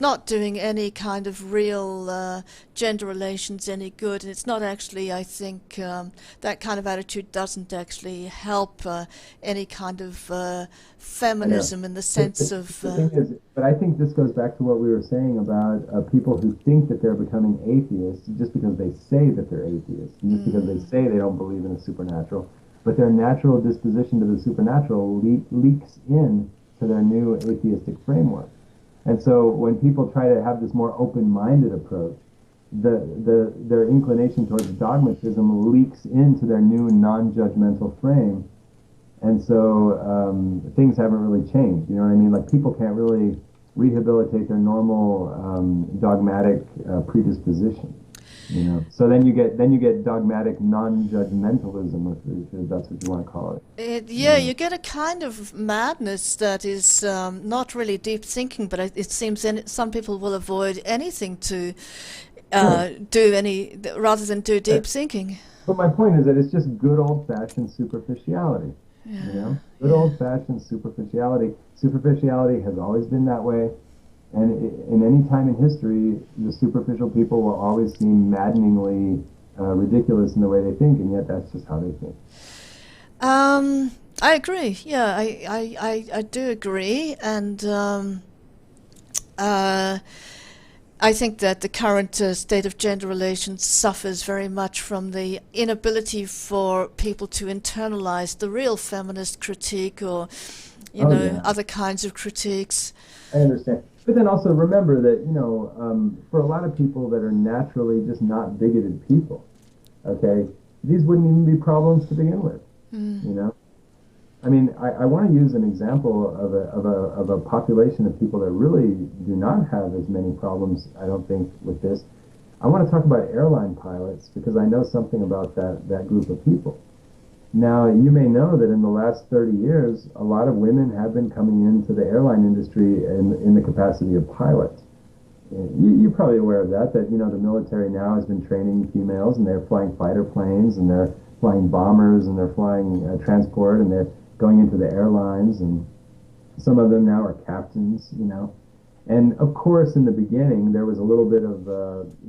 not doing any kind of real gender relations any good, and it's not actually. I think that kind of attitude doesn't actually help any kind of I know. feminism in the But, sense but of. the thing is, but I think this goes back to what we were saying about people who think that they're becoming atheists just because they say that they're atheists, and just because they say they don't believe in the supernatural, but their natural disposition to the supernatural leaks in to their new atheistic framework. And so when people try to have this more open-minded approach, their inclination towards dogmatism leaks into their new non-judgmental frame, and so things haven't really changed. You know what I mean? Like people can't really rehabilitate their normal dogmatic predisposition. So then you get dogmatic non-judgmentalism, if that's what you want to call it. You Yeah, know? you get a kind of madness that is not really deep thinking, but it seems some people will avoid anything to Right. do any rather than do Uh, deep thinking. But my point is that it's just good old-fashioned superficiality. Good Yeah. old-fashioned superficiality. Superficiality has always been that way. And in any time in history, the superficial people will always seem maddeningly ridiculous in the way they think, and yet that's just how they think. I agree. Yeah, I do agree, and uh, I think that the current state of gender relations suffers very much from the inability for people to internalize the real feminist critique or, Oh yeah, other kinds of critiques. I understand. But then also remember that, for a lot of people that are naturally just not bigoted people, okay, these wouldn't even be problems to begin with, you know? I mean, I want to use an example of a population of people that really do not have as many problems, I don't think, with this. I want to talk about airline pilots because I know something about that group of people. Now, you may know that in the last 30 years, a lot of women have been coming into the airline industry in the capacity of pilots. You're probably aware of that, the military now has been training females, and they're flying fighter planes, and they're flying bombers, and they're flying transport, and they're going into the airlines, and some of them now are captains. And of course, in the beginning, there was a little bit of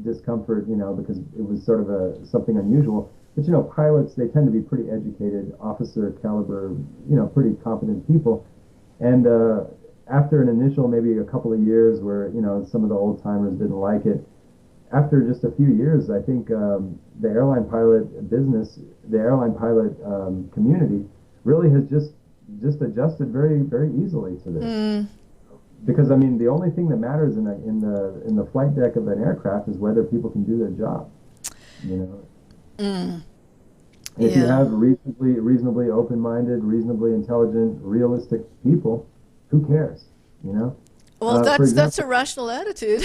discomfort, because it was sort of something unusual. But pilots, they tend to be pretty educated, officer caliber, pretty competent people. And after an initial, maybe a couple of years where, some of the old timers didn't like it, after just a few years, I think the airline pilot business, the airline pilot community really has just adjusted very, very easily to this. Because I mean, the only thing that matters in the flight deck of an aircraft is whether people can do their job. You know, if you Yeah. have reasonably open-minded, reasonably intelligent, realistic people, who cares? You know, Well, for that's example, a rational attitude.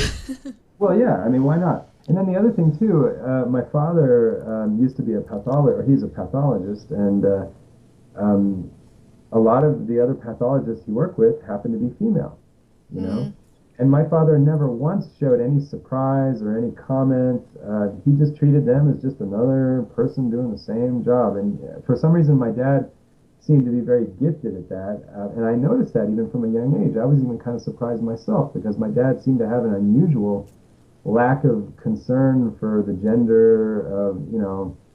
well, yeah, I mean, why not? And then the other thing too, my father used to be a pathologist, or he's a pathologist, and um, a lot of the other pathologists he worked with happened to be female. You know, And my father never once showed any surprise or any comment. He just treated them as just another person doing the same job. And for some reason, my dad seemed to be very gifted at that. And I noticed that even from a young age. I was even kind of surprised myself because my dad seemed to have an unusual lack of concern for the gender of,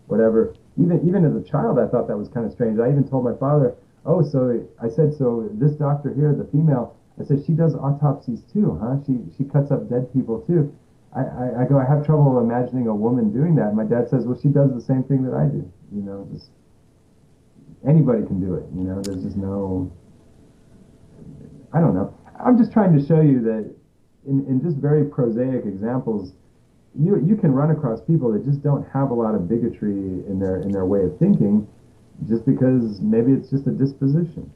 whatever. Even as a child, I thought that was kind of strange. I even told my father, oh, so I said, so this doctor here, the female, I said, she does autopsies too, huh? She cuts up dead people too. I go, I have trouble imagining a woman doing that. And my dad says, well, she does the same thing that I do. Just anybody can do it. There's just no, I don't know. I'm just trying to show you that in just very prosaic examples, you can run across people that just don't have a lot of bigotry in their way of thinking, just because maybe it's just a disposition.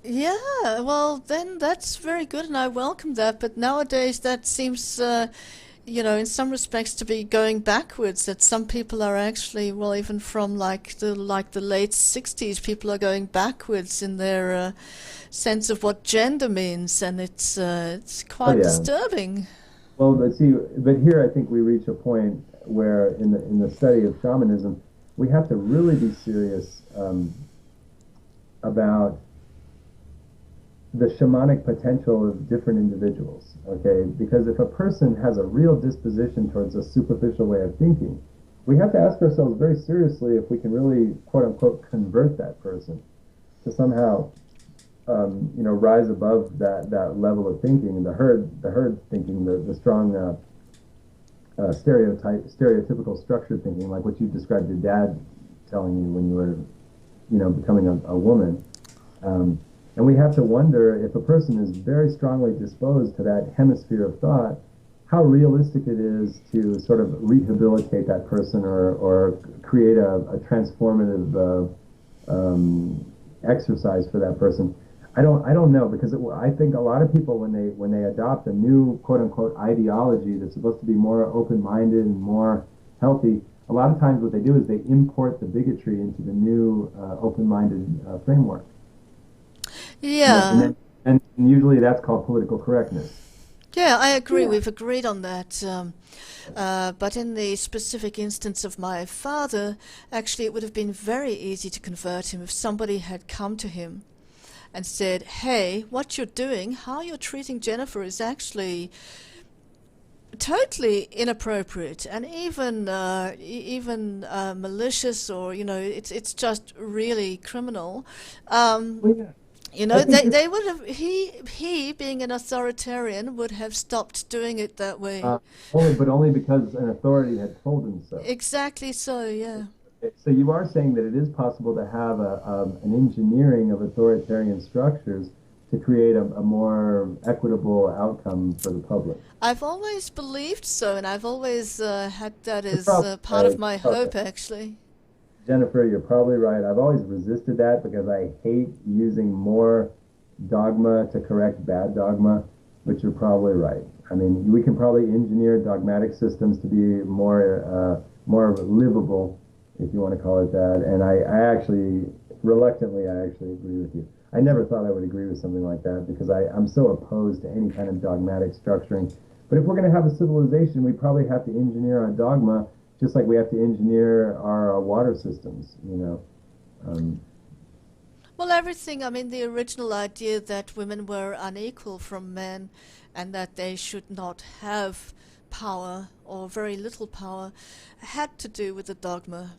Yeah, well, then that's very good, and I welcome that. But nowadays, that seems, in some respects, to be going backwards. That some people are actually, well, even from like the late '60s, people are going backwards in their sense of what gender means, and it's Oh quite yeah. disturbing. Well, but here I think we reach a point where in the study of shamanism, we have to really be serious about the shamanic potential of different individuals, okay? Because if a person has a real disposition towards a superficial way of thinking, we have to ask ourselves very seriously if we can really, quote unquote, convert that person to somehow, rise above that level of thinking, the herd thinking, the strong stereotypical structured thinking, like what you described your dad telling you when you were, becoming a woman. And we have to wonder if a person is very strongly disposed to that hemisphere of thought, how realistic it is to sort of rehabilitate that person or create a transformative exercise for that person. I don't know because I think a lot of people when they adopt a new quote unquote ideology that's supposed to be more open-minded and more healthy, a lot of times what they do is they import the bigotry into the new open-minded framework. And Yeah, then and usually that's called political correctness. yeah, I agree. We've agreed on that. But in the specific instance of my father, actually, it would have been very easy to convert him if somebody had come to him and said, "Hey, what you're doing, how you're treating Jennifer is actually totally inappropriate and even malicious, or it's just really criminal." Um, Well, yeah, I think they would have he being an authoritarian would have stopped doing it that way. uh, only because an authority had told him so. Exactly so, yeah. So you are saying that it is possible to have an engineering of authoritarian structures to create a more equitable outcome for the public. I've always believed so, and I've always had that You're as probably part of right. my Okay. hope, actually. Jennifer, you're probably right. I've always resisted that because I hate using more dogma to correct bad dogma, but you're probably right. I mean, we can probably engineer dogmatic systems to be more livable, if you want to call it that. And I actually, reluctantly, I actually agree with you. I never thought I would agree with something like that because I'm so opposed to any kind of dogmatic structuring. But if we're going to have a civilization, we probably have to engineer our dogma just like we have to engineer our water systems. Um, Well, everything, I mean, the original idea that women were unequal from men and that they should not have power or very little power had to do with the dogma.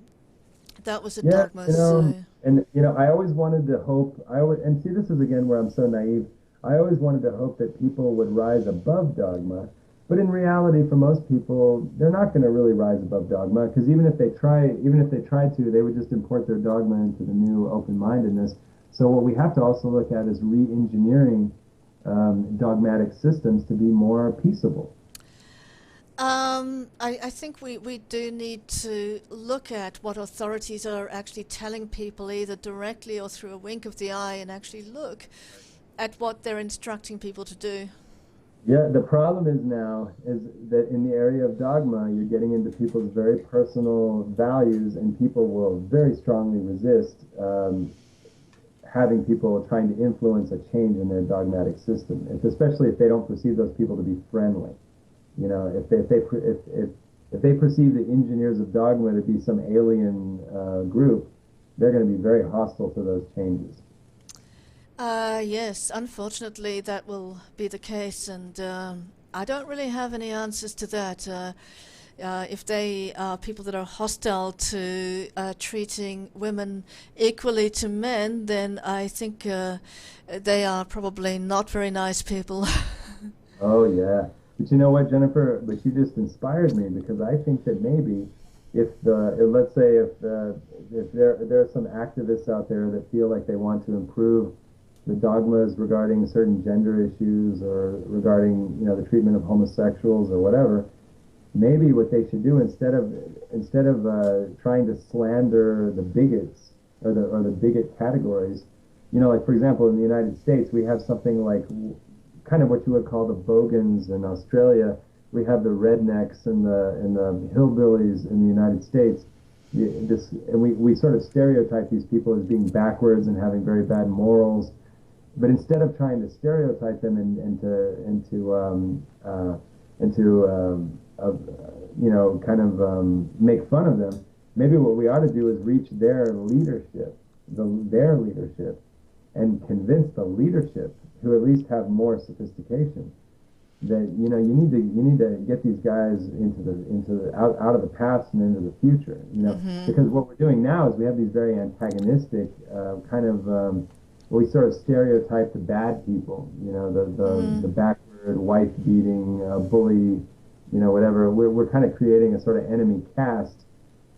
That was a yeah, dogma, so. and I always wanted to hope. And see, this is again where I'm so naive. I always wanted to hope that people would rise above dogma, but in reality, for most people, they're not going to really rise above dogma because even if they tried to, they would just import their dogma into the new open-mindedness. So what we have to also look at is re-engineering dogmatic systems to be more peaceable. I think we do need to look at what authorities are actually telling people, either directly or through a wink of the eye, and actually look at what they're instructing people to do. Yeah, the problem is now is that in the area of dogma, you're getting into people's very personal values, and people will very strongly resist having people trying to influence a change in their dogmatic system, especially if they don't perceive those people to be friendly. You know, if they perceive the engineers of dogma to be some alien group, they're going to be very hostile to those changes. Yes, unfortunately, that will be the case, and I don't really have any answers to that. If they are people that are hostile to treating women equally to men, then I think they are probably not very nice people. Oh yeah. But you know what, Jennifer? But you just inspired me because I think that maybe let's say if there are some activists out there that feel like they want to improve the dogmas regarding certain gender issues or regarding, the treatment of homosexuals or whatever, maybe what they should do instead of trying to slander the bigots or the bigot categories, like for example in the United States we have something like kind of what you would call the bogans in Australia. We have the rednecks and the hillbillies in the United States. And we sort of stereotype these people as being backwards and having very bad morals. But instead of trying to stereotype them make fun of them, maybe what we ought to do is reach their leadership, and convince the leadership who at least have more sophistication that you need to get these guys out of the past and into the future. Because what we're doing now is we have these very antagonistic we sort of stereotype the bad people, the backward wife beating bully, whatever. We're kind of creating a sort of enemy caste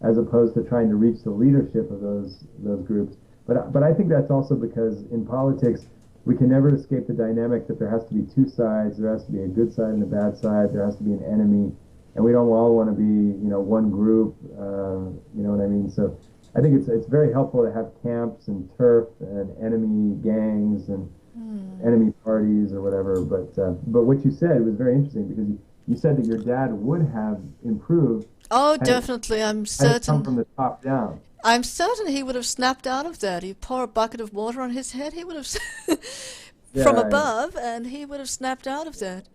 as opposed to trying to reach the leadership of those groups. But I think that's also because in politics we can never escape the dynamic that there has to be two sides. There has to be a good side and a bad side. There has to be an enemy, and we don't all want to be one group. You know what I mean? So I think it's very helpful to have camps and turf and enemy gangs and enemy parties or whatever. But what you said was very interesting because you said that your dad would have improved. Oh, definitely. I'm Had it come certain. from the top down. I'm certain he would have snapped out of that. You pour a bucket of water on his head, he would have, from Yeah. above, and he would have snapped out of that.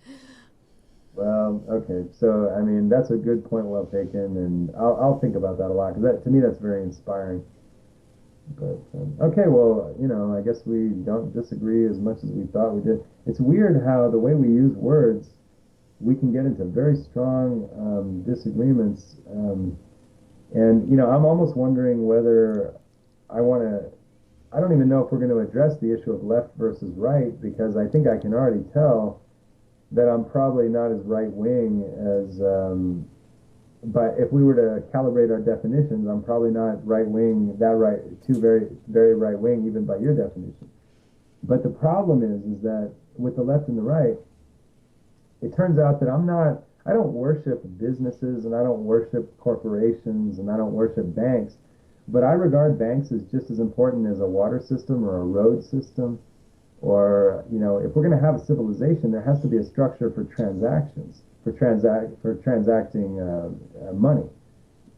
Well, okay. So, I mean, that's a good point, well taken, and I'll think about that a lot because to me that's very inspiring. But okay, well, I guess we don't disagree as much as we thought we did. It's weird how the way we use words, we can get into very strong disagreements, and I'm almost wondering whether I want to. I don't even know if we're going to address the issue of left versus right because I think I can already tell that I'm probably not as right wing as, but if we were to calibrate our definitions, I'm probably not right wing, too very, very right wing, even by your definition. But the problem is that with the left and the right, it turns out that I don't worship businesses and I don't worship corporations and I don't worship banks, but I regard banks as just as important as a water system or a road system. Or, if we're going to have a civilization, there has to be a structure for transactions, for transacting money.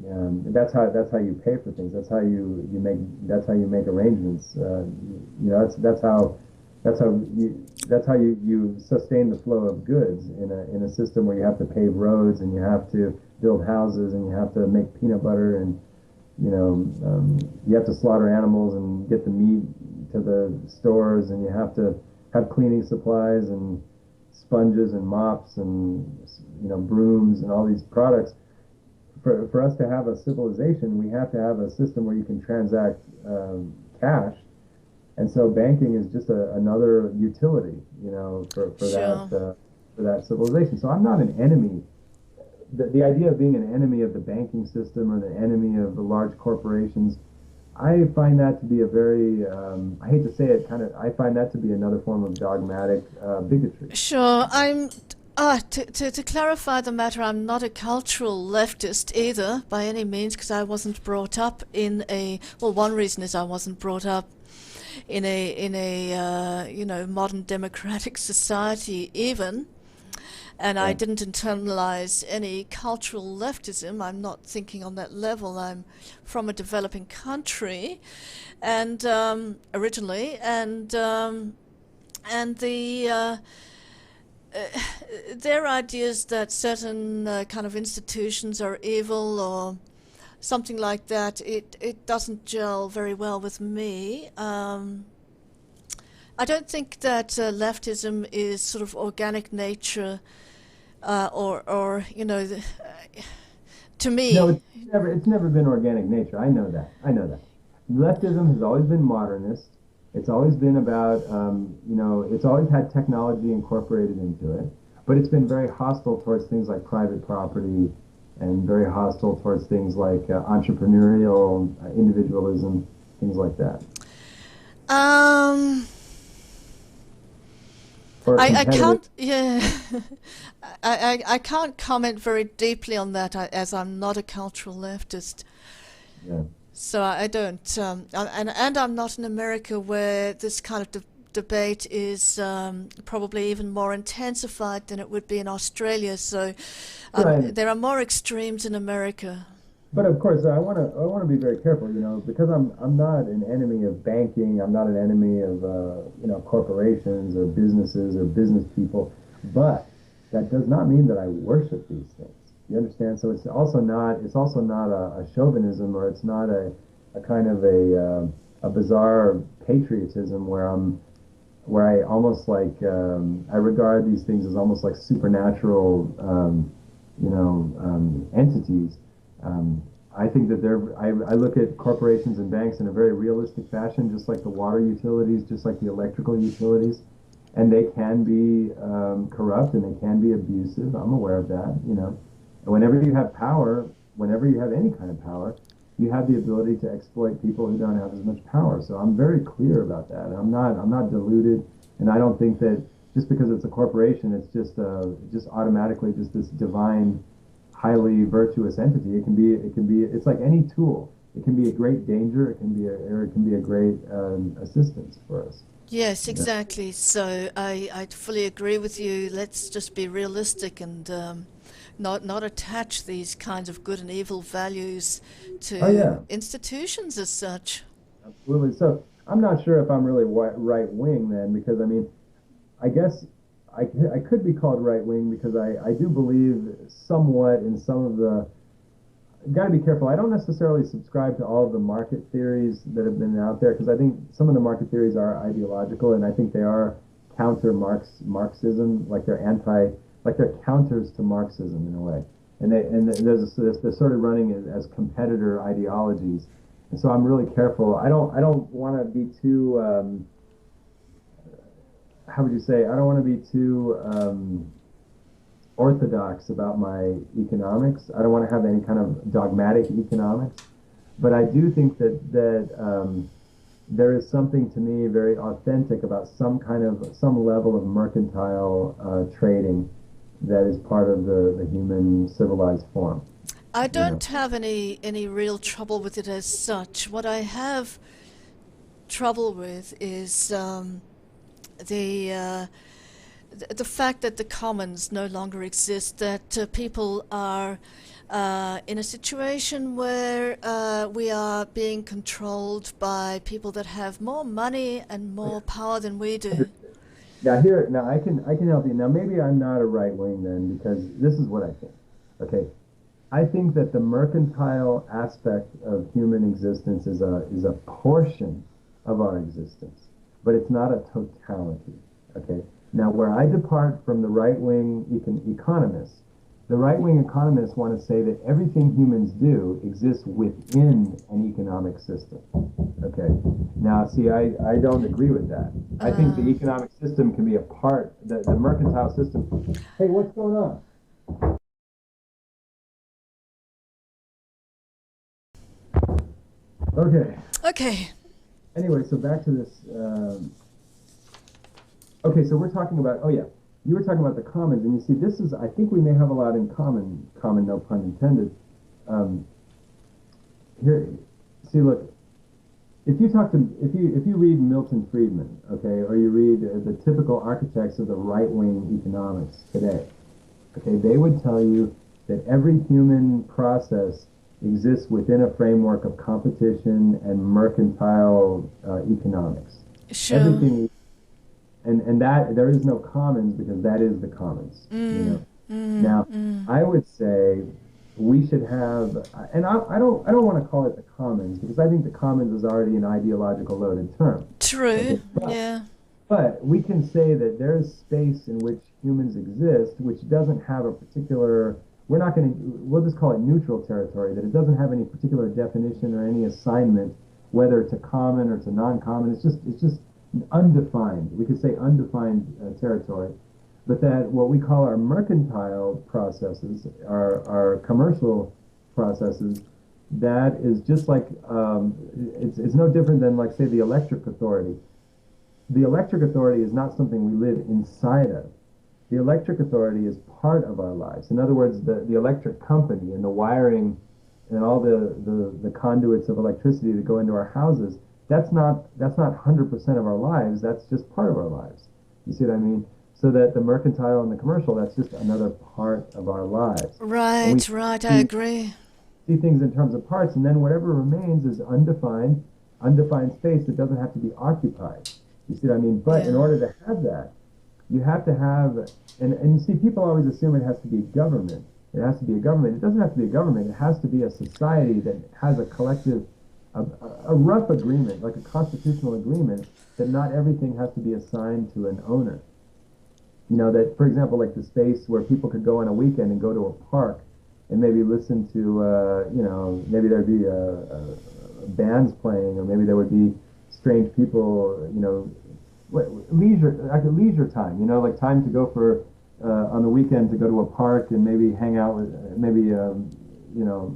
That's how you pay for things. That's how you make arrangements. That's how you sustain the flow of goods in a system where you have to pave roads and you have to build houses and you have to make peanut butter and you have to slaughter animals and get the meat to the stores, and you have to have cleaning supplies and sponges and mops and brooms and all these products. For us to have a civilization, we have to have a system where you can transact cash, and so banking is just another utility, Sure. for that civilization. So I'm not an enemy. The idea of being an enemy of the banking system or the enemy of the large corporations, I find that to be a very, I hate to say it, I find that to be another form of dogmatic bigotry. Sure. To clarify the matter, I'm not a cultural leftist either, by any means, because I wasn't brought up one reason is I wasn't brought up in a modern democratic society even. and I Yeah. didn't internalize any cultural leftism. I'm not thinking on that level. I'm from a developing country, and originally, and their ideas that certain kind of institutions are evil or something like that, it doesn't gel very well with me. I don't think that leftism is sort of organic nature, or to No, me. it's never been organic nature. I know that. I know that. Leftism has always been modernist. It's always been about, it's always had technology incorporated into it, but it's been very hostile towards things like private property and very hostile towards things like entrepreneurial individualism, things like that, Um, or I competitive. can't, yeah, I can't comment very deeply on that as I'm not a cultural leftist. Yeah. So I don't, and I'm not in America where this kind of debate is probably even more intensified than it would be in Australia. So Right. there are more extremes in America. But of course, I want to be very careful, because I'm not an enemy of banking. I'm not an enemy of corporations or businesses or business people. But that does not mean that I worship these things. You understand? So it's also not a chauvinism, or it's not a kind of a bizarre patriotism where I almost like I regard these things as almost like supernatural entities. Um, I think that I look at corporations and banks in a very realistic fashion, just like the water utilities, just like the electrical utilities, and they can be corrupt and they can be abusive. I'm aware of that. And whenever you have power, whenever you have any kind of power, you have the ability to exploit people who don't have as much power. So I'm very clear about that. I'm not deluded, and I don't think that just because it's a corporation, it's just automatically just this divine, highly virtuous entity. It can be it's like any tool. It can be a great danger. It can be a great assistance for us. Yes, Yeah. exactly. So I fully agree with you. Let's just be realistic and not attach these kinds of good and evil values Oh to yeah, institutions as such. absolutely. So I'm not sure if I'm really right wing then, because I mean, I guess I could be called right wing because I do believe somewhat in some of the. Got to be careful. I don't necessarily subscribe to all of the market theories that have been out there, because I think some of the market theories are ideological, and I think they are counter Marxism, like they're counters to Marxism in a way, and they're sort of running as competitor ideologies, and so I'm really careful. I don't want to be too how would you say? I don't want to be too orthodox about my economics. I don't want to have any kind of dogmatic economics, but I do think that there is something to me very authentic about some level of mercantile trading that is part of the human civilized form. I You know. don't have any real trouble with it as such. What I have trouble with is the uh, the fact that the commons no longer exist, that people are in a situation where we are being controlled by people that have more money and more power than we do. Now I can help you. Now maybe I'm not a right wing then, because this is what I think. Okay, I think that the mercantile aspect of human existence is a portion of our existence, but it's not a totality. Okay. Now, where I depart from the right wing economists, the right wing economists want to say that everything humans do exists within an economic system. Okay. Now, see, I don't agree with that. I think the Uh, economic system can be a part, the mercantile system. Hey, what's going on? Okay. okay, Anyway, so back to this. Okay, so we're talking about, oh yeah, you were talking about the commons, and you see, I think we may have a lot in common, no pun intended. Um, Here, see, look, if you read Milton Friedman, okay, or you read the typical architects of the right wing economics today, Okay, they would tell you that every human process exists within a framework of competition and mercantile economics. Sure. Everything, and that there is no commons because that is the commons, you Mm, know. mm, Now, mm. I would say we should have, and I don't want to call it the commons because I think the commons is already an ideological loaded term. True. Okay, Yeah. but we can say that there's space in which humans exist, which doesn't have a particular, we're not going to, we'll just call it neutral territory, that it doesn't have any particular definition or any assignment, whether to common or to non-common. It's just undefined. We could say undefined territory, but that what we call our mercantile processes, our commercial processes, that is just like, it's no different than, like, say, the electric authority. The electric authority is not something we live inside of. The electric authority is part of our lives. In other words, the electric company and the wiring and all the conduits of electricity that go into our houses, that's not 100% of our lives. That's just part of our lives. You see what I mean? So that the mercantile and the commercial, that's just another part of our lives. And we Right, right, I see, agree. see things in terms of parts, and then whatever remains is undefined space that doesn't have to be occupied. You see what I mean? But in Yeah. order to have that, you have to have, and you see, people always assume it has to be government. It has to be a government. It doesn't have to be a government. It has to be a society that has a collective, a rough agreement, like a constitutional agreement, that not everything has to be assigned to an owner. You know, that, for example, like the space where people could go on a weekend and go to a park and maybe listen to, maybe there'd be bands playing, or maybe there would be strange people, leisure, like a leisure time, like time to go for, on the weekend to go to a park and maybe hang out with, maybe,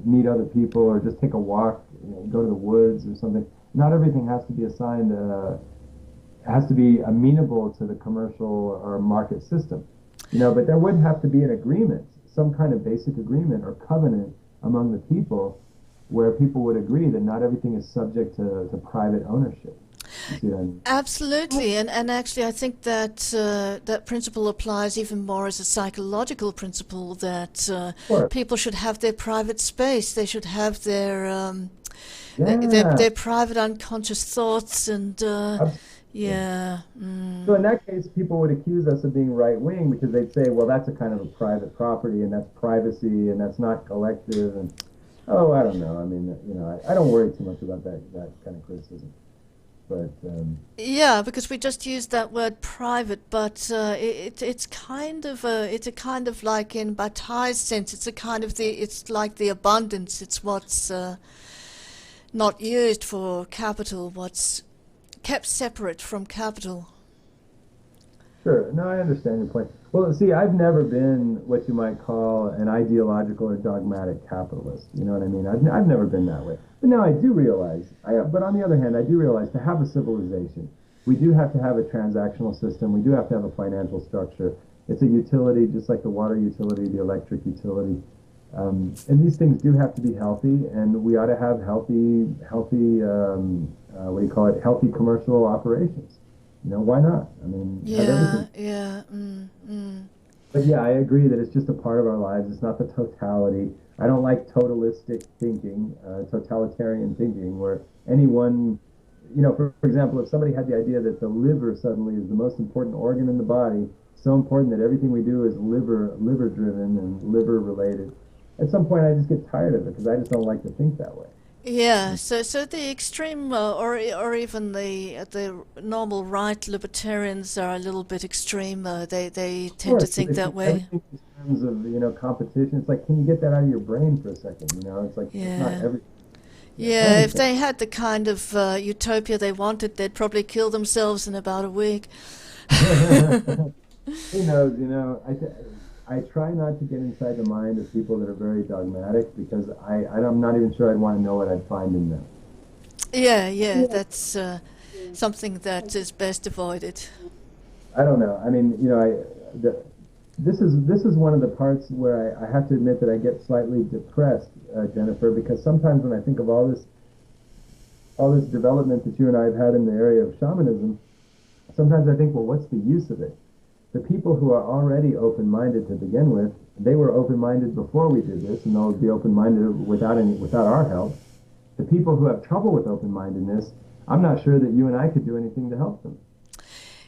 meet other people or just take a walk, go to the woods or something. Not everything has to be assigned, has to be amenable to the commercial or market system, but there would have to be an agreement, some kind of basic agreement or covenant among the people where people would agree that not everything is subject to private ownership. You see what I mean? Absolutely, and actually, I think that that principle applies even more as a psychological principle that Of course. people should have their private space. They should have Yeah. their private unconscious thoughts, and Absolutely. yeah, So in that case, people would accuse us of being right wing because they'd say, well, that's a kind of a private property and that's privacy and that's not collective. And oh, I don't know. I mean, I don't worry too much about that kind of criticism. But yeah, because we just use that word private, but it's kind of it's a kind of like in Bataille's sense, it's a kind of it's like the abundance. It's what's not used for capital, what's kept separate from capital. sure, no, I understand your point. Well, see, I've never been what you might call an ideological or dogmatic capitalist. You know what I mean? I've never been that way. But now I do realize, but on the other hand, I do realize to have a civilization, we do have to have a transactional system. We do have to have a financial structure. It's a utility, just like the water utility, the electric utility. And these things do have to be healthy, and we ought to have healthy, what do you call it? Healthy commercial operations. Why not? I mean, have Yeah, everything. yeah, mm, mm. But yeah, I agree that it's just a part of our lives. It's not the totality. I don't like totalistic thinking, totalitarian thinking, where anyone, for example, if somebody had the idea that the liver suddenly is the most important organ in the body, so important that everything we do is liver driven and liver related, at some point I just get tired of it because I just don't like to think that way. Yeah, so the extreme, or even the normal right libertarians are a little bit extreme. They Of tend to course, think they that think way. everything in terms of competition. It's like, can you get that out of your brain for a second? It's like it's not Yeah. every. Yeah, I Yeah, if understand. they had the kind of utopia they wanted, they'd probably kill themselves in about a week. Who knows? I try not to get inside the mind of people that are very dogmatic because I'm not even sure I'd want to know what I'd find in them. Yeah, yeah, that's something that is best avoided. I don't know. I mean, this is one of the parts where I have to admit that I get slightly depressed, Jennifer, because sometimes when I think of all this development that you and I have had in the area of shamanism, sometimes I think, well, what's the use of it? the people who are already open-minded to begin with, they were open-minded before we did this, and they'll be open-minded without our help. The people who have trouble with open-mindedness, I'm not sure that you and I could do anything to help them.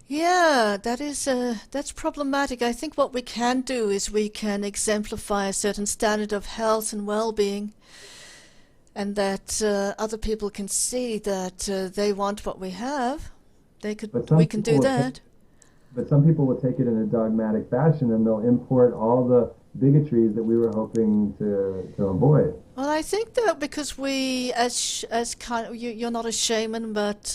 Yeah, that's problematic. I think what we can do is we can exemplify a certain standard of health and well-being, and that other people can see that they want what we have. But We some can people do will take, that. but some people will take it in a dogmatic fashion, and they'll import all the bigotries that we were hoping to avoid. Well, I think that because we, as kind of, you're not a shaman, but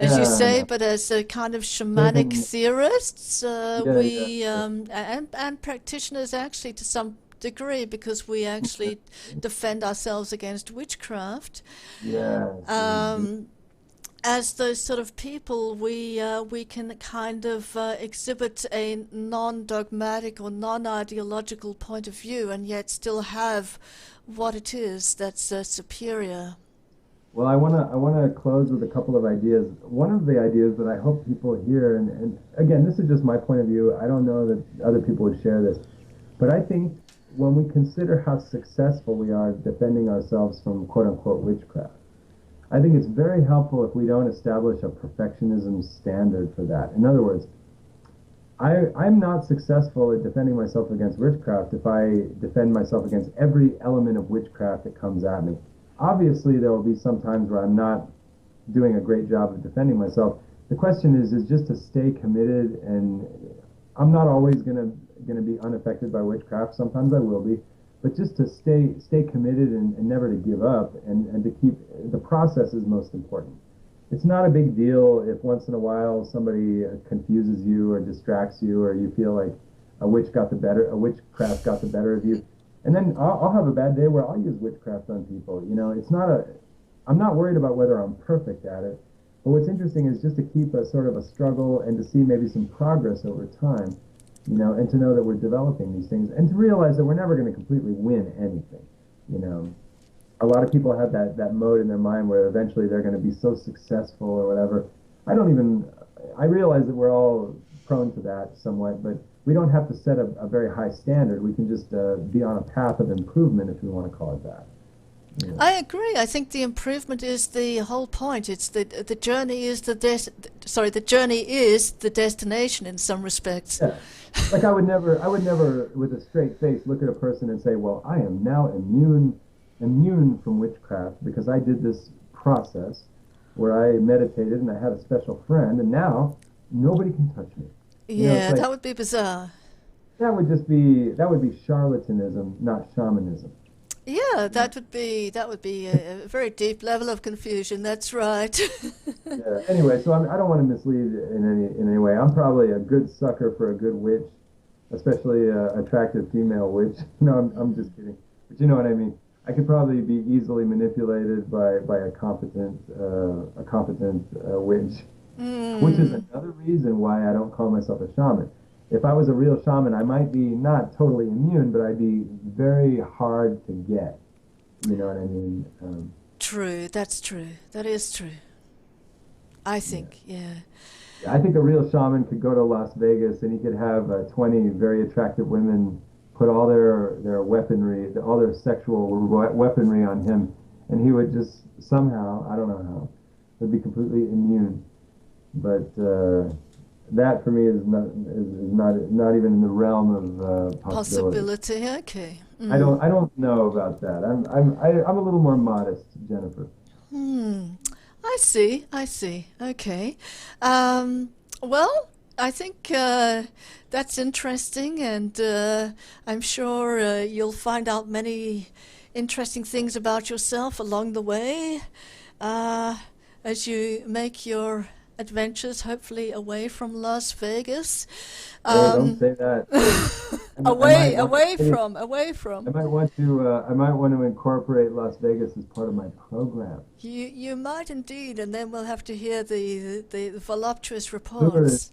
as you Yeah, say, no. but as a kind of shamanic Shaman, theorists, yeah, yeah, we yeah. and practitioners actually to some degree, because we actually defend ourselves against witchcraft. Yes, we do. Um, as those sort of people, we can kind of exhibit a non-dogmatic or non-ideological point of view, and yet still have what it is that's superior. Well, I wanna close with a couple of ideas. One of the ideas that I hope people hear, and again, this is just my point of view. I don't know that other people would share this, but I think when we consider how successful we are defending ourselves from quote unquote witchcraft, I think it's very helpful if we don't establish a perfectionism standard for that. In other words, I'm not successful at defending myself against witchcraft if I defend myself against every element of witchcraft that comes at me. Obviously, there will be some times where I'm not doing a great job of defending myself. The question is just to stay committed, and I'm not always gonna be unaffected by witchcraft. Sometimes I will be, but just to stay committed and never to give up, and to keep the process is most important. It's not a big deal if once in a while somebody confuses you or distracts you, or you feel like a witchcraft got the better of you. And then I'll have a bad day where I'll use witchcraft on people. I'm not worried about whether I'm perfect at it. But what's interesting is just to keep a sort of a struggle and to see maybe some progress over time, and to know that we're developing these things and to realize that we're never going to completely win anything. You know, a lot of people have that mode in their mind where eventually they're going to be so successful or whatever. I realize that we're all prone to that somewhat, but we don't have to set a very high standard. We can just be on a path of improvement, if we want to call it that. Yeah. I agree. I think the improvement is the whole point. It's the journey is the journey is the destination in some respects. Yeah. Like I would never, with a straight face, look at a person and say, "Well, I am now immune from witchcraft because I did this process where I meditated and I had a special friend, and now nobody can touch me." It's Yeah, like that would be bizarre. that would be charlatanism, not shamanism. Yeah, Yeah. that would be a very deep level of confusion. That's right. Yeah. Anyway, so I don't want to mislead in any way. I'm probably a good sucker for a good witch, especially attractive female witch. No, I'm just kidding. But you know what I mean. I could probably be easily manipulated by a competent witch, which is Mm. another reason why I don't call myself a shaman. If I was a real shaman, I might be not totally immune, but I'd be very hard to get. You know what I mean? True, that's true. That is true. I Yeah. think, yeah. I think a real shaman could go to Las Vegas and he could have 20 very attractive women put all their weaponry, all their sexual weaponry on him, and he would just somehow, I don't know how, would be completely immune. But that for me is not even in the realm of possibility. Possibility, okay. I don't know about that. I'm a little more modest, Jennifer. Hmm. I see. I see. Okay. Um, well, I think that's interesting, and I'm sure you'll find out many interesting things about yourself along the way uh, as you make your adventures, hopefully away from Las Vegas. Hey, don't Um, say that. I might want away I from. might want to incorporate Las Vegas as part of my program. You might indeed, and then we'll have to hear the voluptuous Sure, reports.